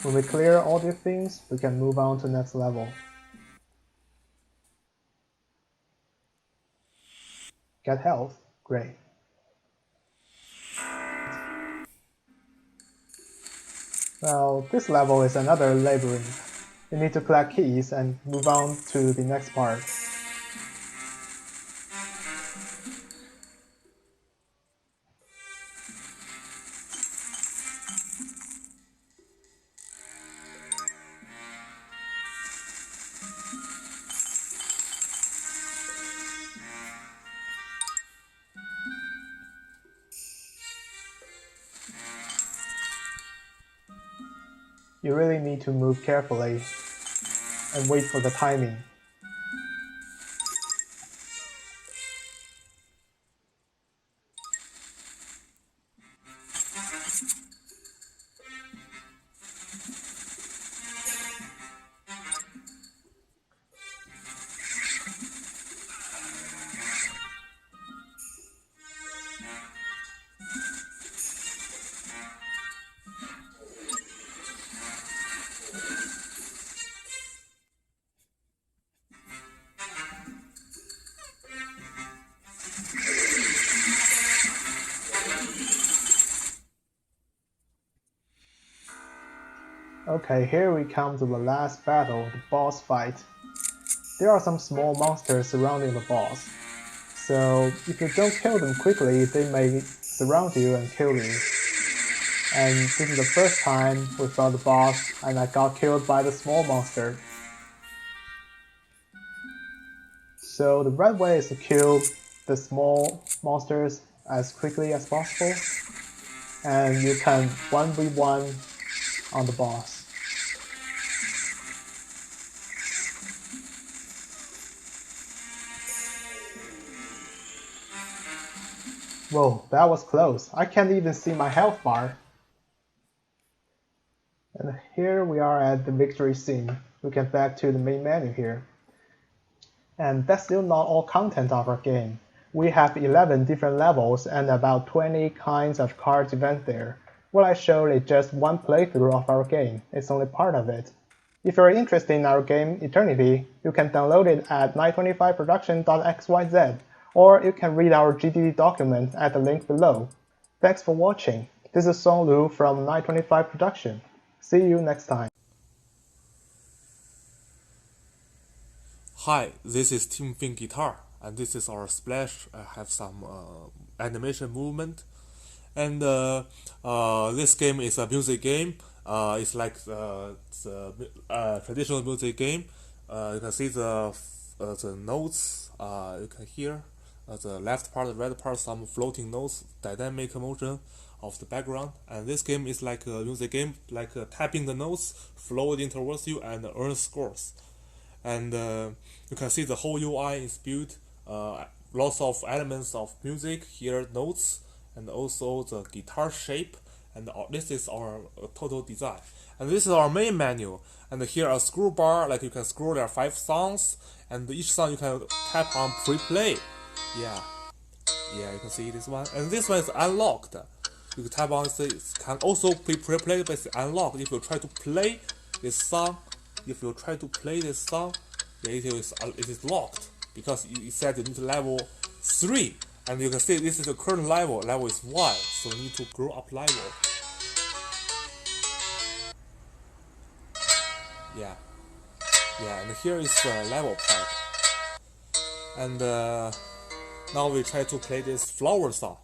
When we clear all these things, we can move on to next level. Get health, great. Well, this level is another labyrinth. You need to collect keys and move on to the next part. You really need to move carefully and wait for the timing. Okay, here we come to the last battle, the boss fight. There are some small monsters surrounding the boss, so if you don't kill them quickly, they may surround you and kill you. And this is the first time we fought the boss and I got killed by the small monster. So the right way is to kill the small monsters as quickly as possible, and you can 1v1 on the boss. Whoa, that was close. I can't even see my health bar. And here we are at the victory scene. We get back to the main menu here. And that's still not all content of our game. We have 11 different levels and about 20 kinds of cards event there. What I showed is just one playthrough of our game. It's only part of it. If you're interested in our game Eternity, you can download it at 925production.xyz, or you can read our GDD document at the link below. Thanks for watching. This is Song Lu from 925 Production. See you next time. Hi, this is Team Fin Guitar, and this is our splash. I have some animation movement, and this game is a music game. It's like the traditional music game. You can see the notes. You can hear the left part, the right part, some floating notes, dynamic motion of the background. And this game is like a music game, like tapping the notes, floating towards you, and earn scores. And you can see the whole UI is built, lots of elements of music, here notes, and also the guitar shape, and this is our total design. And this is our main menu, and here a scroll bar, like you can scroll, there are 5 songs, and each song you can tap on pre-play. Yeah, you can see this one, and this one is unlocked. You can tap on this, can also be pre-played, but it's unlocked. If you try to play this song, it is locked, because it said you need to level 3, and you can see this is the current level is 1, so you need to grow up level. And here is the level part. And now we try to play this flower song.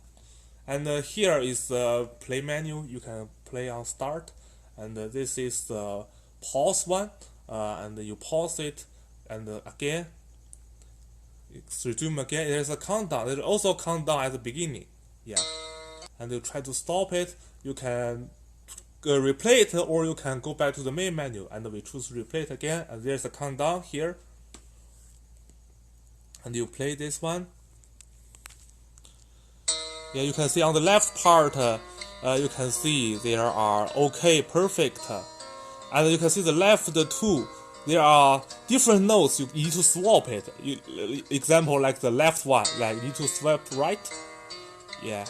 And here is the play menu. You can play on start, and this is the pause one, and you pause it, and again resume again. There's a countdown. There's also a countdown at the beginning. And you try to stop it. You can replay it, or you can go back to the main menu, and we choose replay it again, and there's a countdown here, and you play this one. You can see on the left part, you can see there are okay, perfect, and you can see the left 2, there are different notes. You need to swap it. Example, like the left one, like you need to swipe right.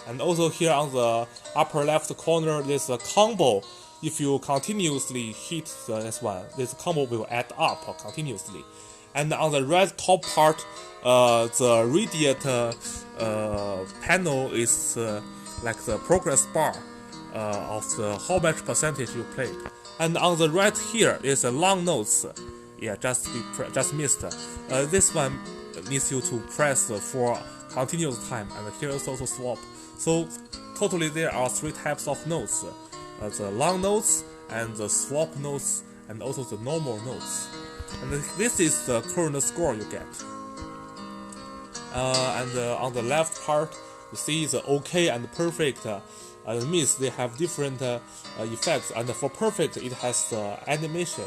And also here on the upper left corner, there's a combo. if you continuously hit this one, this combo will add up continuously. And on the right top part, the radiate panel is like the progress bar of how much percentage you played. And on the right here is a long notes. Yeah, just missed. This one needs you to press for continuous time, and here is also swap. So totally there are 3 types of notes: the long notes, and the swap notes, and also the normal notes. And this is the current score you get. And on the left part, you see the OK and perfect. It means they have different effects. And for perfect, it has the animation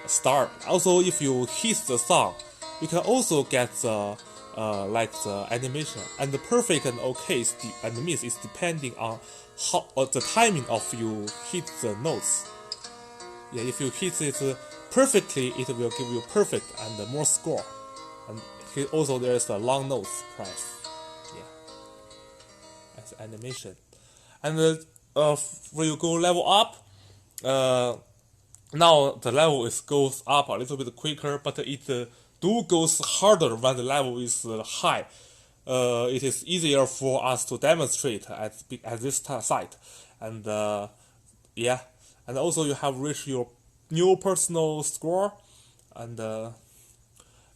start. Also, if you hit the song, you can also get the like the animation. And the perfect and OK and miss is depending on how the timing of you hit the notes. Yeah, if you hit it perfectly, it will give you perfect and more score. And also there is a long notes press. Yeah, as animation. And when you go level up, now the level goes up a little bit quicker, but it do goes harder when the level is high. It is easier for us to demonstrate at this site. And yeah, and also you have reached your new personal score, and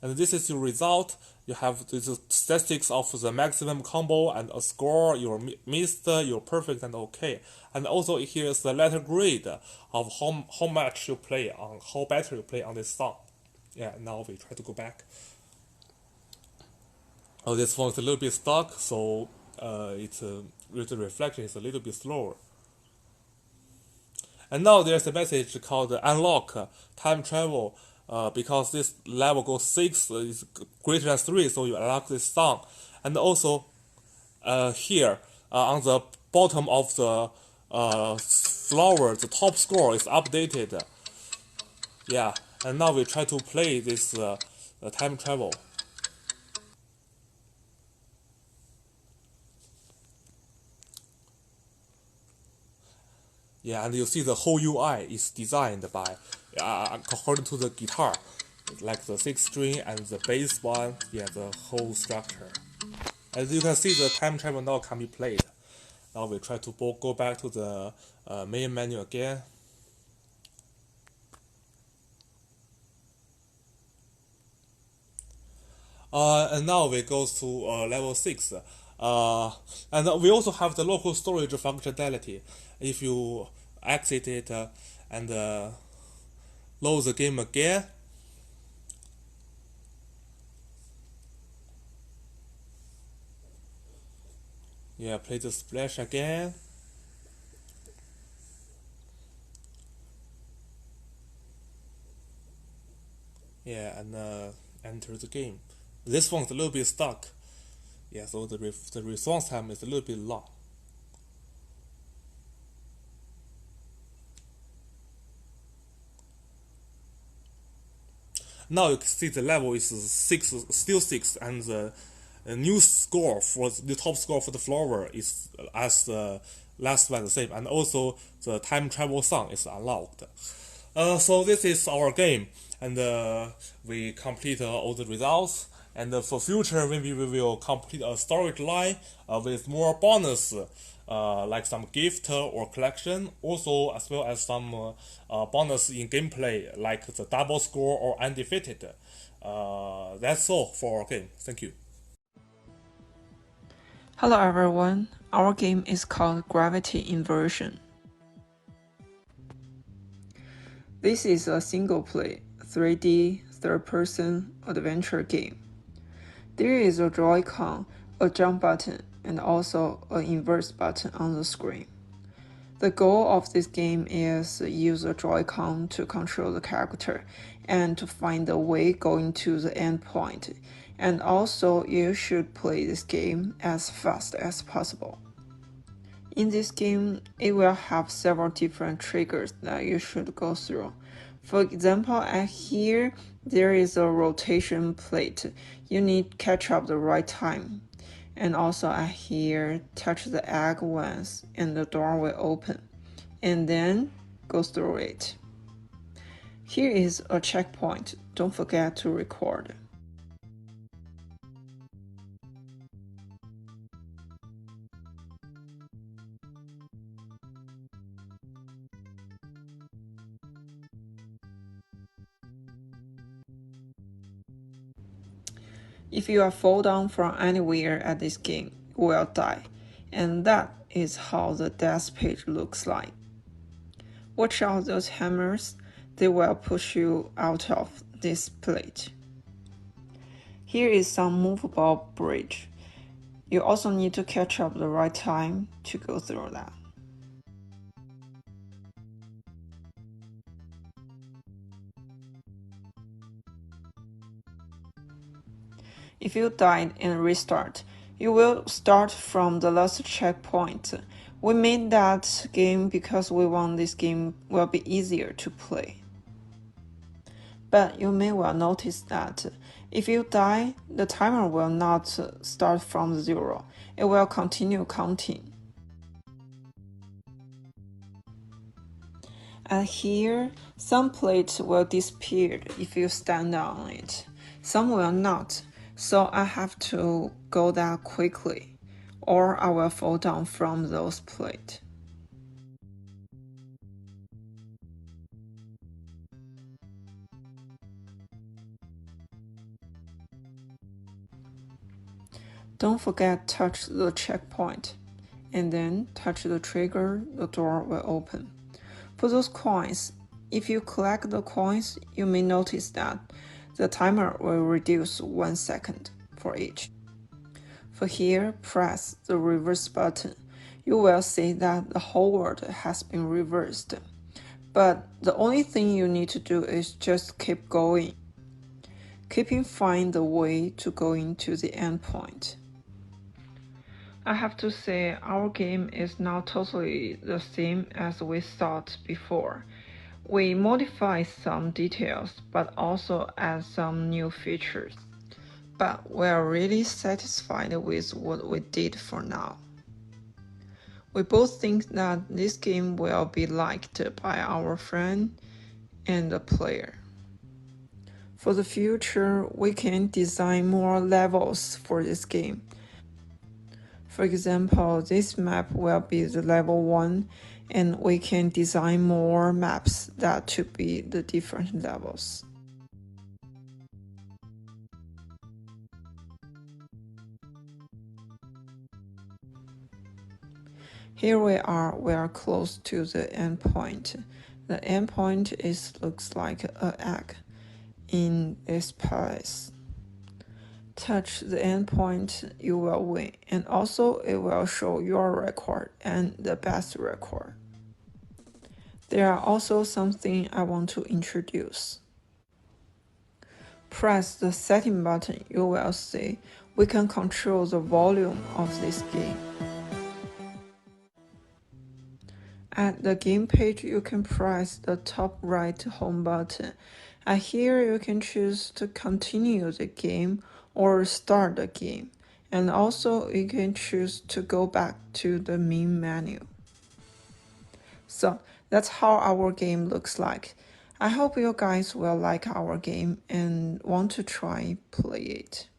this is your result. You have the statistics of the maximum combo and a score, your missed, your perfect, and OK. And also here is the letter grade of how much you play on, how better you play on this song. Yeah, now we try to go back. Oh, this one is a little bit stuck, so the reflection is a little bit slower. And now there's a message called unlock time travel, because this level goes 6 is greater than 3, so you unlock this song. And also here on the bottom of the flower, the top score is updated. Yeah, and now we try to play this time travel. Yeah, and you see the whole UI is designed by, according to the guitar, like the 6th string and the bass one, yeah, the whole structure. As you can see, the time travel now can be played. Now we try to go back to the main menu again. And now we go to level 6. And we also have the local storage functionality. If you exit it and load the game again, yeah, play the splash again. Yeah, and enter the game. This one's a little bit stuck. Yeah, so the response time is a little bit long. Now you can see the level is 6, still 6, and the new score for the top score for the flower is as the last one the same, and also the time travel song is unlocked. So this is our game, and we complete all the results. And for future, maybe we will complete a storage line with more bonus, like some gift or collection, also as well as some bonus in gameplay, like the double score or undefeated. That's all for our game. Thank you. Hello everyone, our game is called Gravity Inversion. This is a single-play, 3D, third-person adventure game. There is a Joy-Con, a jump button, and also an inverse button on the screen. The goal of this game is to use a Joy-Con to control the character and to find the way going to the end point. And also, you should play this game as fast as possible. In this game, it will have several different triggers that you should go through. For example, at here, there is a rotation plate. You need to catch up the right time. And also at here, touch the egg once and the door will open. And then go through it. Here is a checkpoint. Don't forget to record. If you are fall down from anywhere at this game, you will die, and that is how the death page looks like. Watch out those hammers, they will push you out of this plate. Here is some movable bridge. You also need to catch up the right time to go through that. If you died and restart, you will start from the last checkpoint. We made that game because we want this game will be easier to play. But you may well notice that if you die, the timer will not start from 0. It will continue counting. And here, some plates will disappear if you stand on it. Some will not, so I have to go that quickly, or I will fall down from those plates. Don't forget touch the checkpoint, and then touch the trigger, the door will open. For those coins, if you collect the coins, you may notice that the timer will reduce 1 second for each. For here, press the reverse button. You will see that the whole world has been reversed. But the only thing you need to do is just keep going. Keeping find the way to go into the endpoint. I have to say, our game is not totally the same as we thought before. We modify some details, but also add some new features. But we are really satisfied with what we did for now. We both think that this game will be liked by our friend and the player. For the future, we can design more levels for this game. For example, this map will be the level 1, and we can design more maps that to be the different levels. Here we are close to the endpoint. The endpoint looks like an egg in this place. Touch the endpoint, you will win, and also it will show your record and the best record. There are also something I want to introduce. Press the setting button, you will see we can control the volume of this game. At the game page, you can press the top right home button, and here you can choose to continue the game or start the game, and also you can choose to go back to the main menu. So that's how our game looks like. I hope you guys will like our game and want to try play it.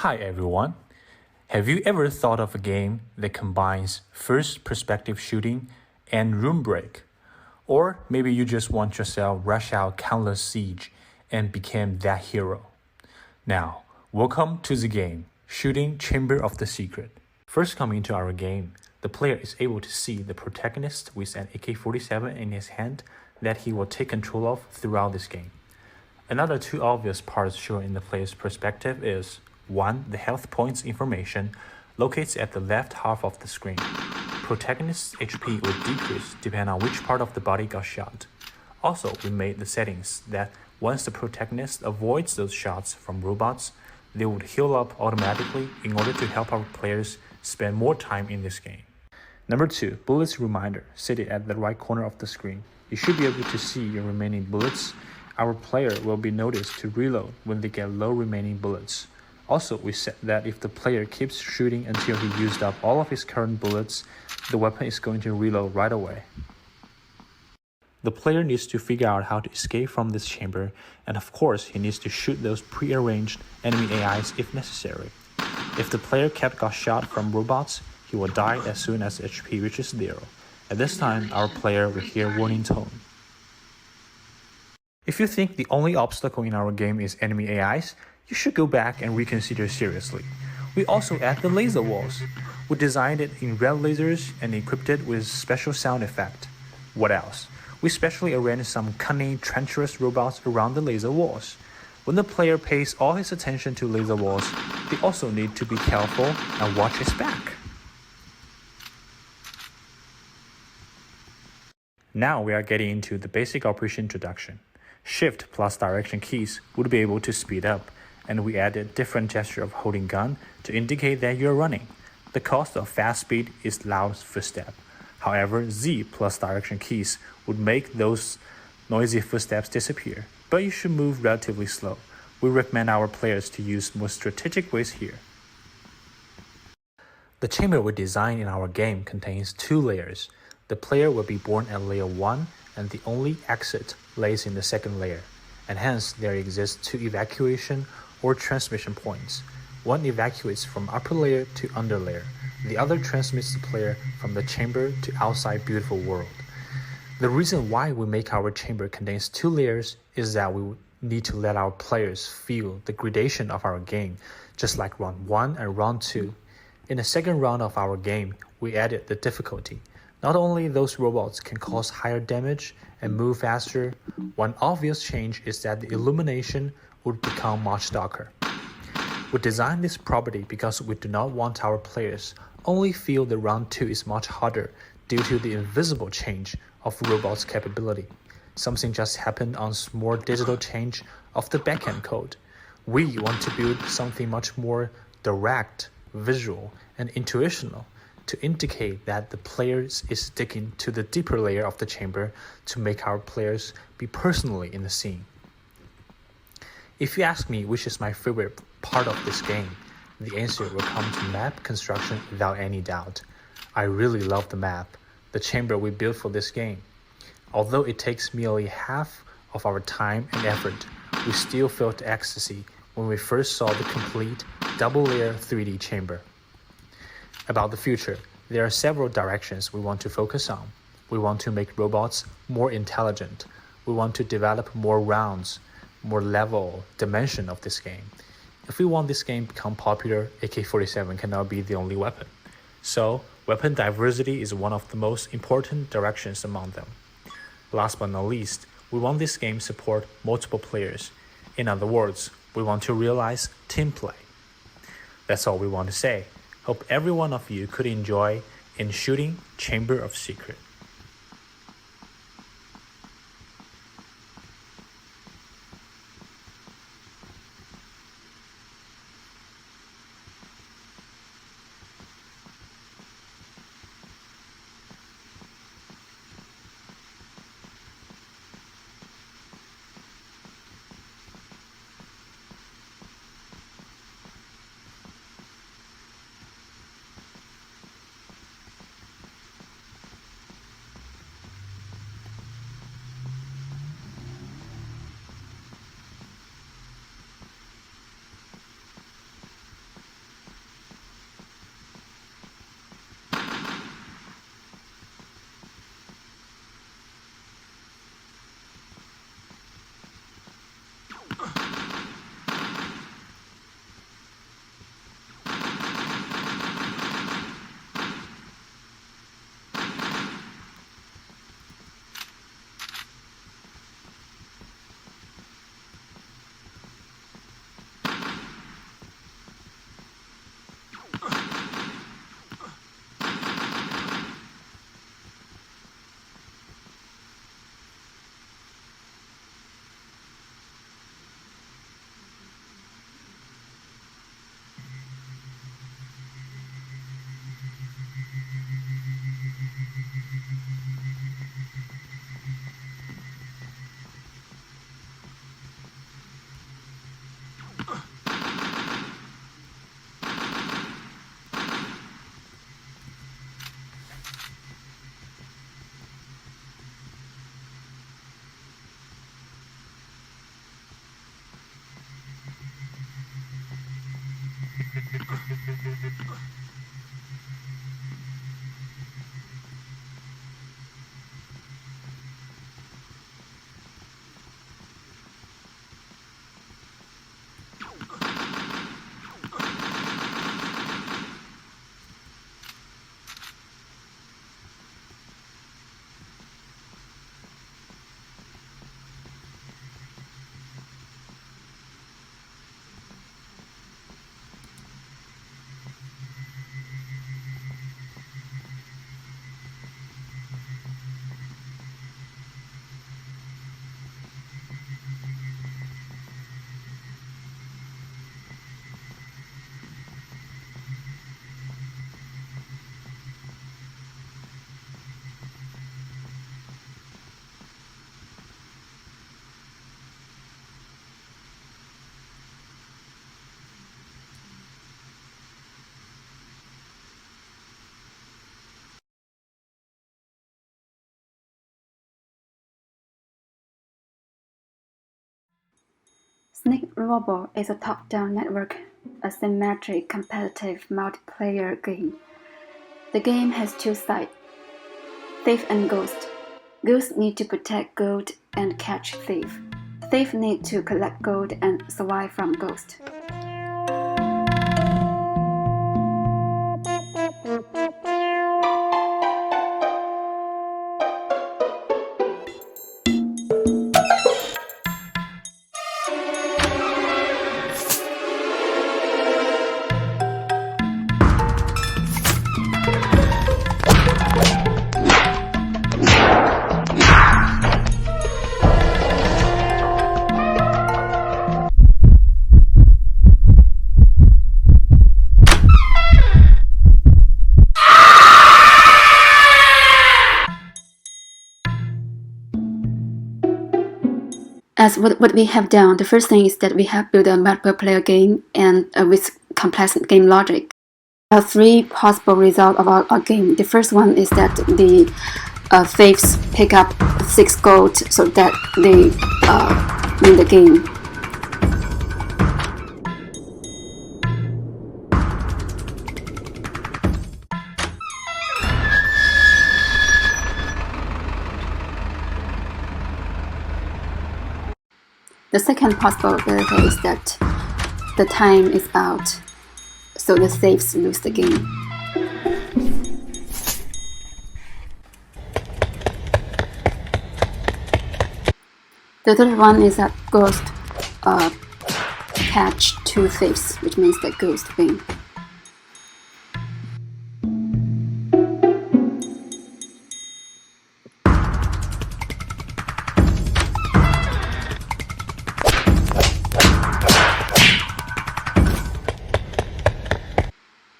Hi everyone. Have you ever thought of a game that combines first perspective shooting and room break? Or maybe you just want yourself rush out countless siege and become that hero. Now, welcome to the game, Shooting Chamber of the Secret. First coming into our game, the player is able to see the protagonist with an AK-47 in his hand that he will take control of throughout this game. Another two obvious parts shown in the player's perspective is 1. The health points information locates at the left half of the screen. Protagonist's HP will decrease depending on which part of the body got shot. Also, we made the settings that once the protagonist avoids those shots from robots, they would heal up automatically in order to help our players spend more time in this game. Number 2, bullets reminder, seated at the right corner of the screen. You should be able to see your remaining bullets. Our player will be noticed to reload when they get low remaining bullets. Also, we set that if the player keeps shooting until he used up all of his current bullets, the weapon is going to reload right away. The player needs to figure out how to escape from this chamber, and of course, he needs to shoot those pre-arranged enemy AIs if necessary. If the player got shot from robots, he will die as soon as HP reaches 0. At this time, our player will hear warning tone. If you think the only obstacle in our game is enemy AIs, you should go back and reconsider seriously. We also add the laser walls. We designed it in red lasers and equipped it with special sound effect. What else? We specially arranged some cunning, treacherous robots around the laser walls. When the player pays all his attention to laser walls, they also need to be careful and watch his back. Now we are getting into the basic operation introduction. Shift plus direction keys would be able to speed up, and we added different gesture of holding gun to indicate that you're running. The cost of fast speed is loud footstep. However, Z plus direction keys would make those noisy footsteps disappear, but you should move relatively slow. We recommend our players to use more strategic ways here. The chamber we designed in our game contains 2 layers. The player will be born at layer 1, and the only exit lays in the second layer, and hence there exists 2 evacuation or transmission points. One evacuates from upper layer to under layer. The other transmits the player from the chamber to outside beautiful world. The reason why we make our chamber contains 2 layers is that we need to let our players feel the gradation of our game, just like round 1 and round 2. In the second round of our game, we added the difficulty. Not only those robots can cause higher damage and move faster, one obvious change is that the illumination would become much darker. We designed this property because we do not want our players only feel the round 2 is much harder due to the invisible change of robots' capability. Something just happened on small digital change of the backend code. We want to build something much more direct, visual, and intuitional to indicate that the player is sticking to the deeper layer of the chamber to make our players be personally in the scene. If you ask me which is my favorite part of this game, the answer will come to map construction without any doubt. I really love the map, the chamber we built for this game. Although it takes merely half of our time and effort, we still felt ecstasy when we first saw the complete double-layer 3D chamber. About the future, there are several directions we want to focus on. We want to make robots more intelligent. We want to develop more rounds, more level, dimension of this game. If we want this game to become popular, AK-47 cannot be the only weapon. So, weapon diversity is one of the most important directions among them. Last but not least, we want this game to support multiple players. In other words, we want to realize team play. That's all we want to say. Hope every one of you could enjoy in Shooting Chamber of Secret. Snake Robo is a top-down network asymmetric competitive multiplayer game. The game has two sides, Thief and Ghost. Ghosts need to protect gold and catch thief. Thief need to collect gold and survive from ghost. As what we have done, the first thing is that we have built a multiple player game and with complex game logic. There are three possible results of our game. The first one is that the thieves pick up 6 gold so that they win the game. The second possibility is that the time is out, so the thieves lose the game. The third one is that ghost catch 2 thieves, which means that ghost win.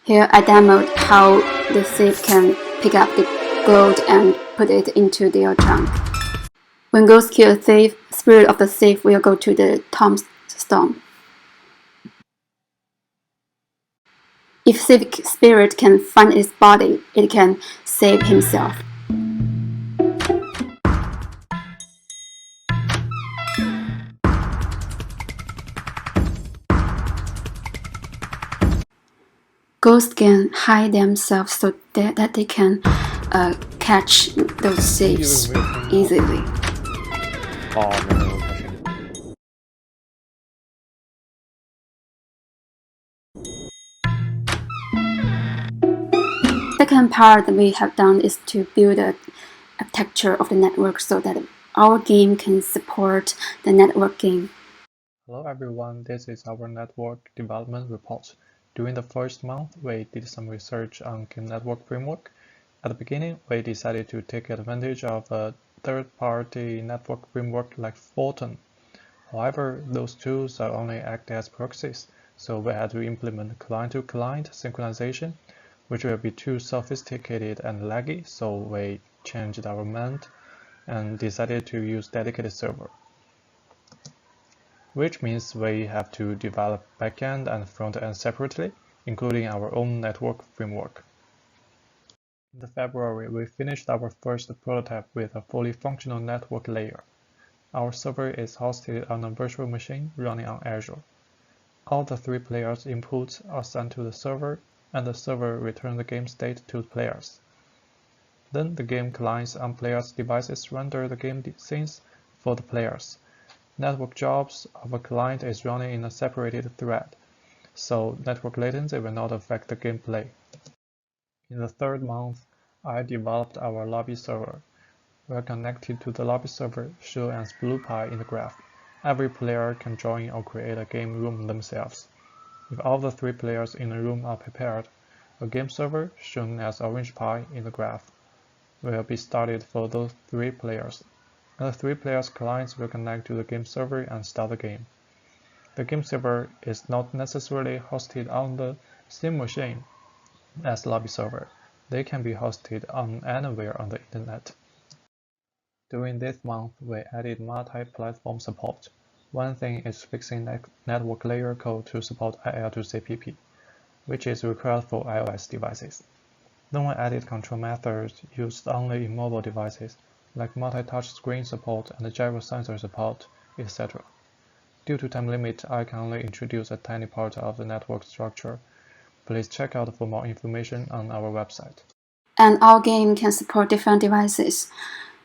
Here I demoed how the thief can pick up the gold and put it into their trunk. When ghosts kill a thief, spirit of the thief will go to the tombstone. If thief spirit can find its body, it can save himself. Ghosts can hide themselves so that they can catch those thieves easily. Second part that we have done is to build a architecture of the network so that our game can support the network game. Hello everyone, this is our network development report. During the first month, we did some research on game network framework. At the beginning, we decided to take advantage of a third-party network framework like Fulton. However, those tools are only act as proxies, so we had to implement client-to-client synchronization, which will be too sophisticated and laggy, so we changed our mind and decided to use dedicated server, which means we have to develop backend and frontend separately, including our own network framework. In February, we finished our first prototype with a fully functional network layer. Our server is hosted on a virtual machine running on Azure. All the 3 players' inputs are sent to the server, and the server returns the game state to the players. Then the game clients on players' devices render the game scenes for the players. Network jobs of a client is running in a separated thread, so network latency will not affect the gameplay. In the 3rd month, I developed our lobby server. We are connected to the lobby server shown as blue pie in the graph. Every player can join or create a game room themselves. If all the 3 players in the room are prepared, a game server, shown as orange pie in the graph, will be started for those 3 players, and the 3 players' clients will connect to the game server and start the game. The game server is not necessarily hosted on the same machine as lobby server. They can be hosted on anywhere on the internet. During this month, we added multi-platform support. One thing is fixing network layer code to support IL2CPP, which is required for iOS devices. Then we added control methods used only in mobile devices, like multi-touch screen support and gyro sensor support, etc. Due to time limit, I can only introduce a tiny part of the network structure. Please check out for more information on our website. And our game can support different devices.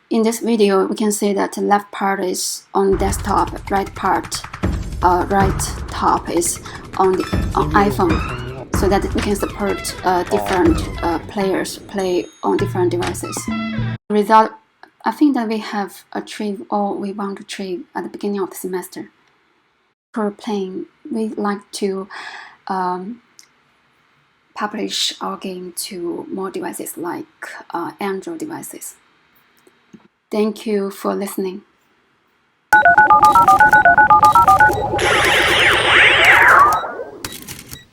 In this video, we can see that the left part is on desktop, right top is on iPhone, so that we can support different players play on different devices. Result, I think that we have achieved all we want to achieve at the beginning of the semester. For playing, we like to publish our game to more devices like Android devices. Thank you for listening.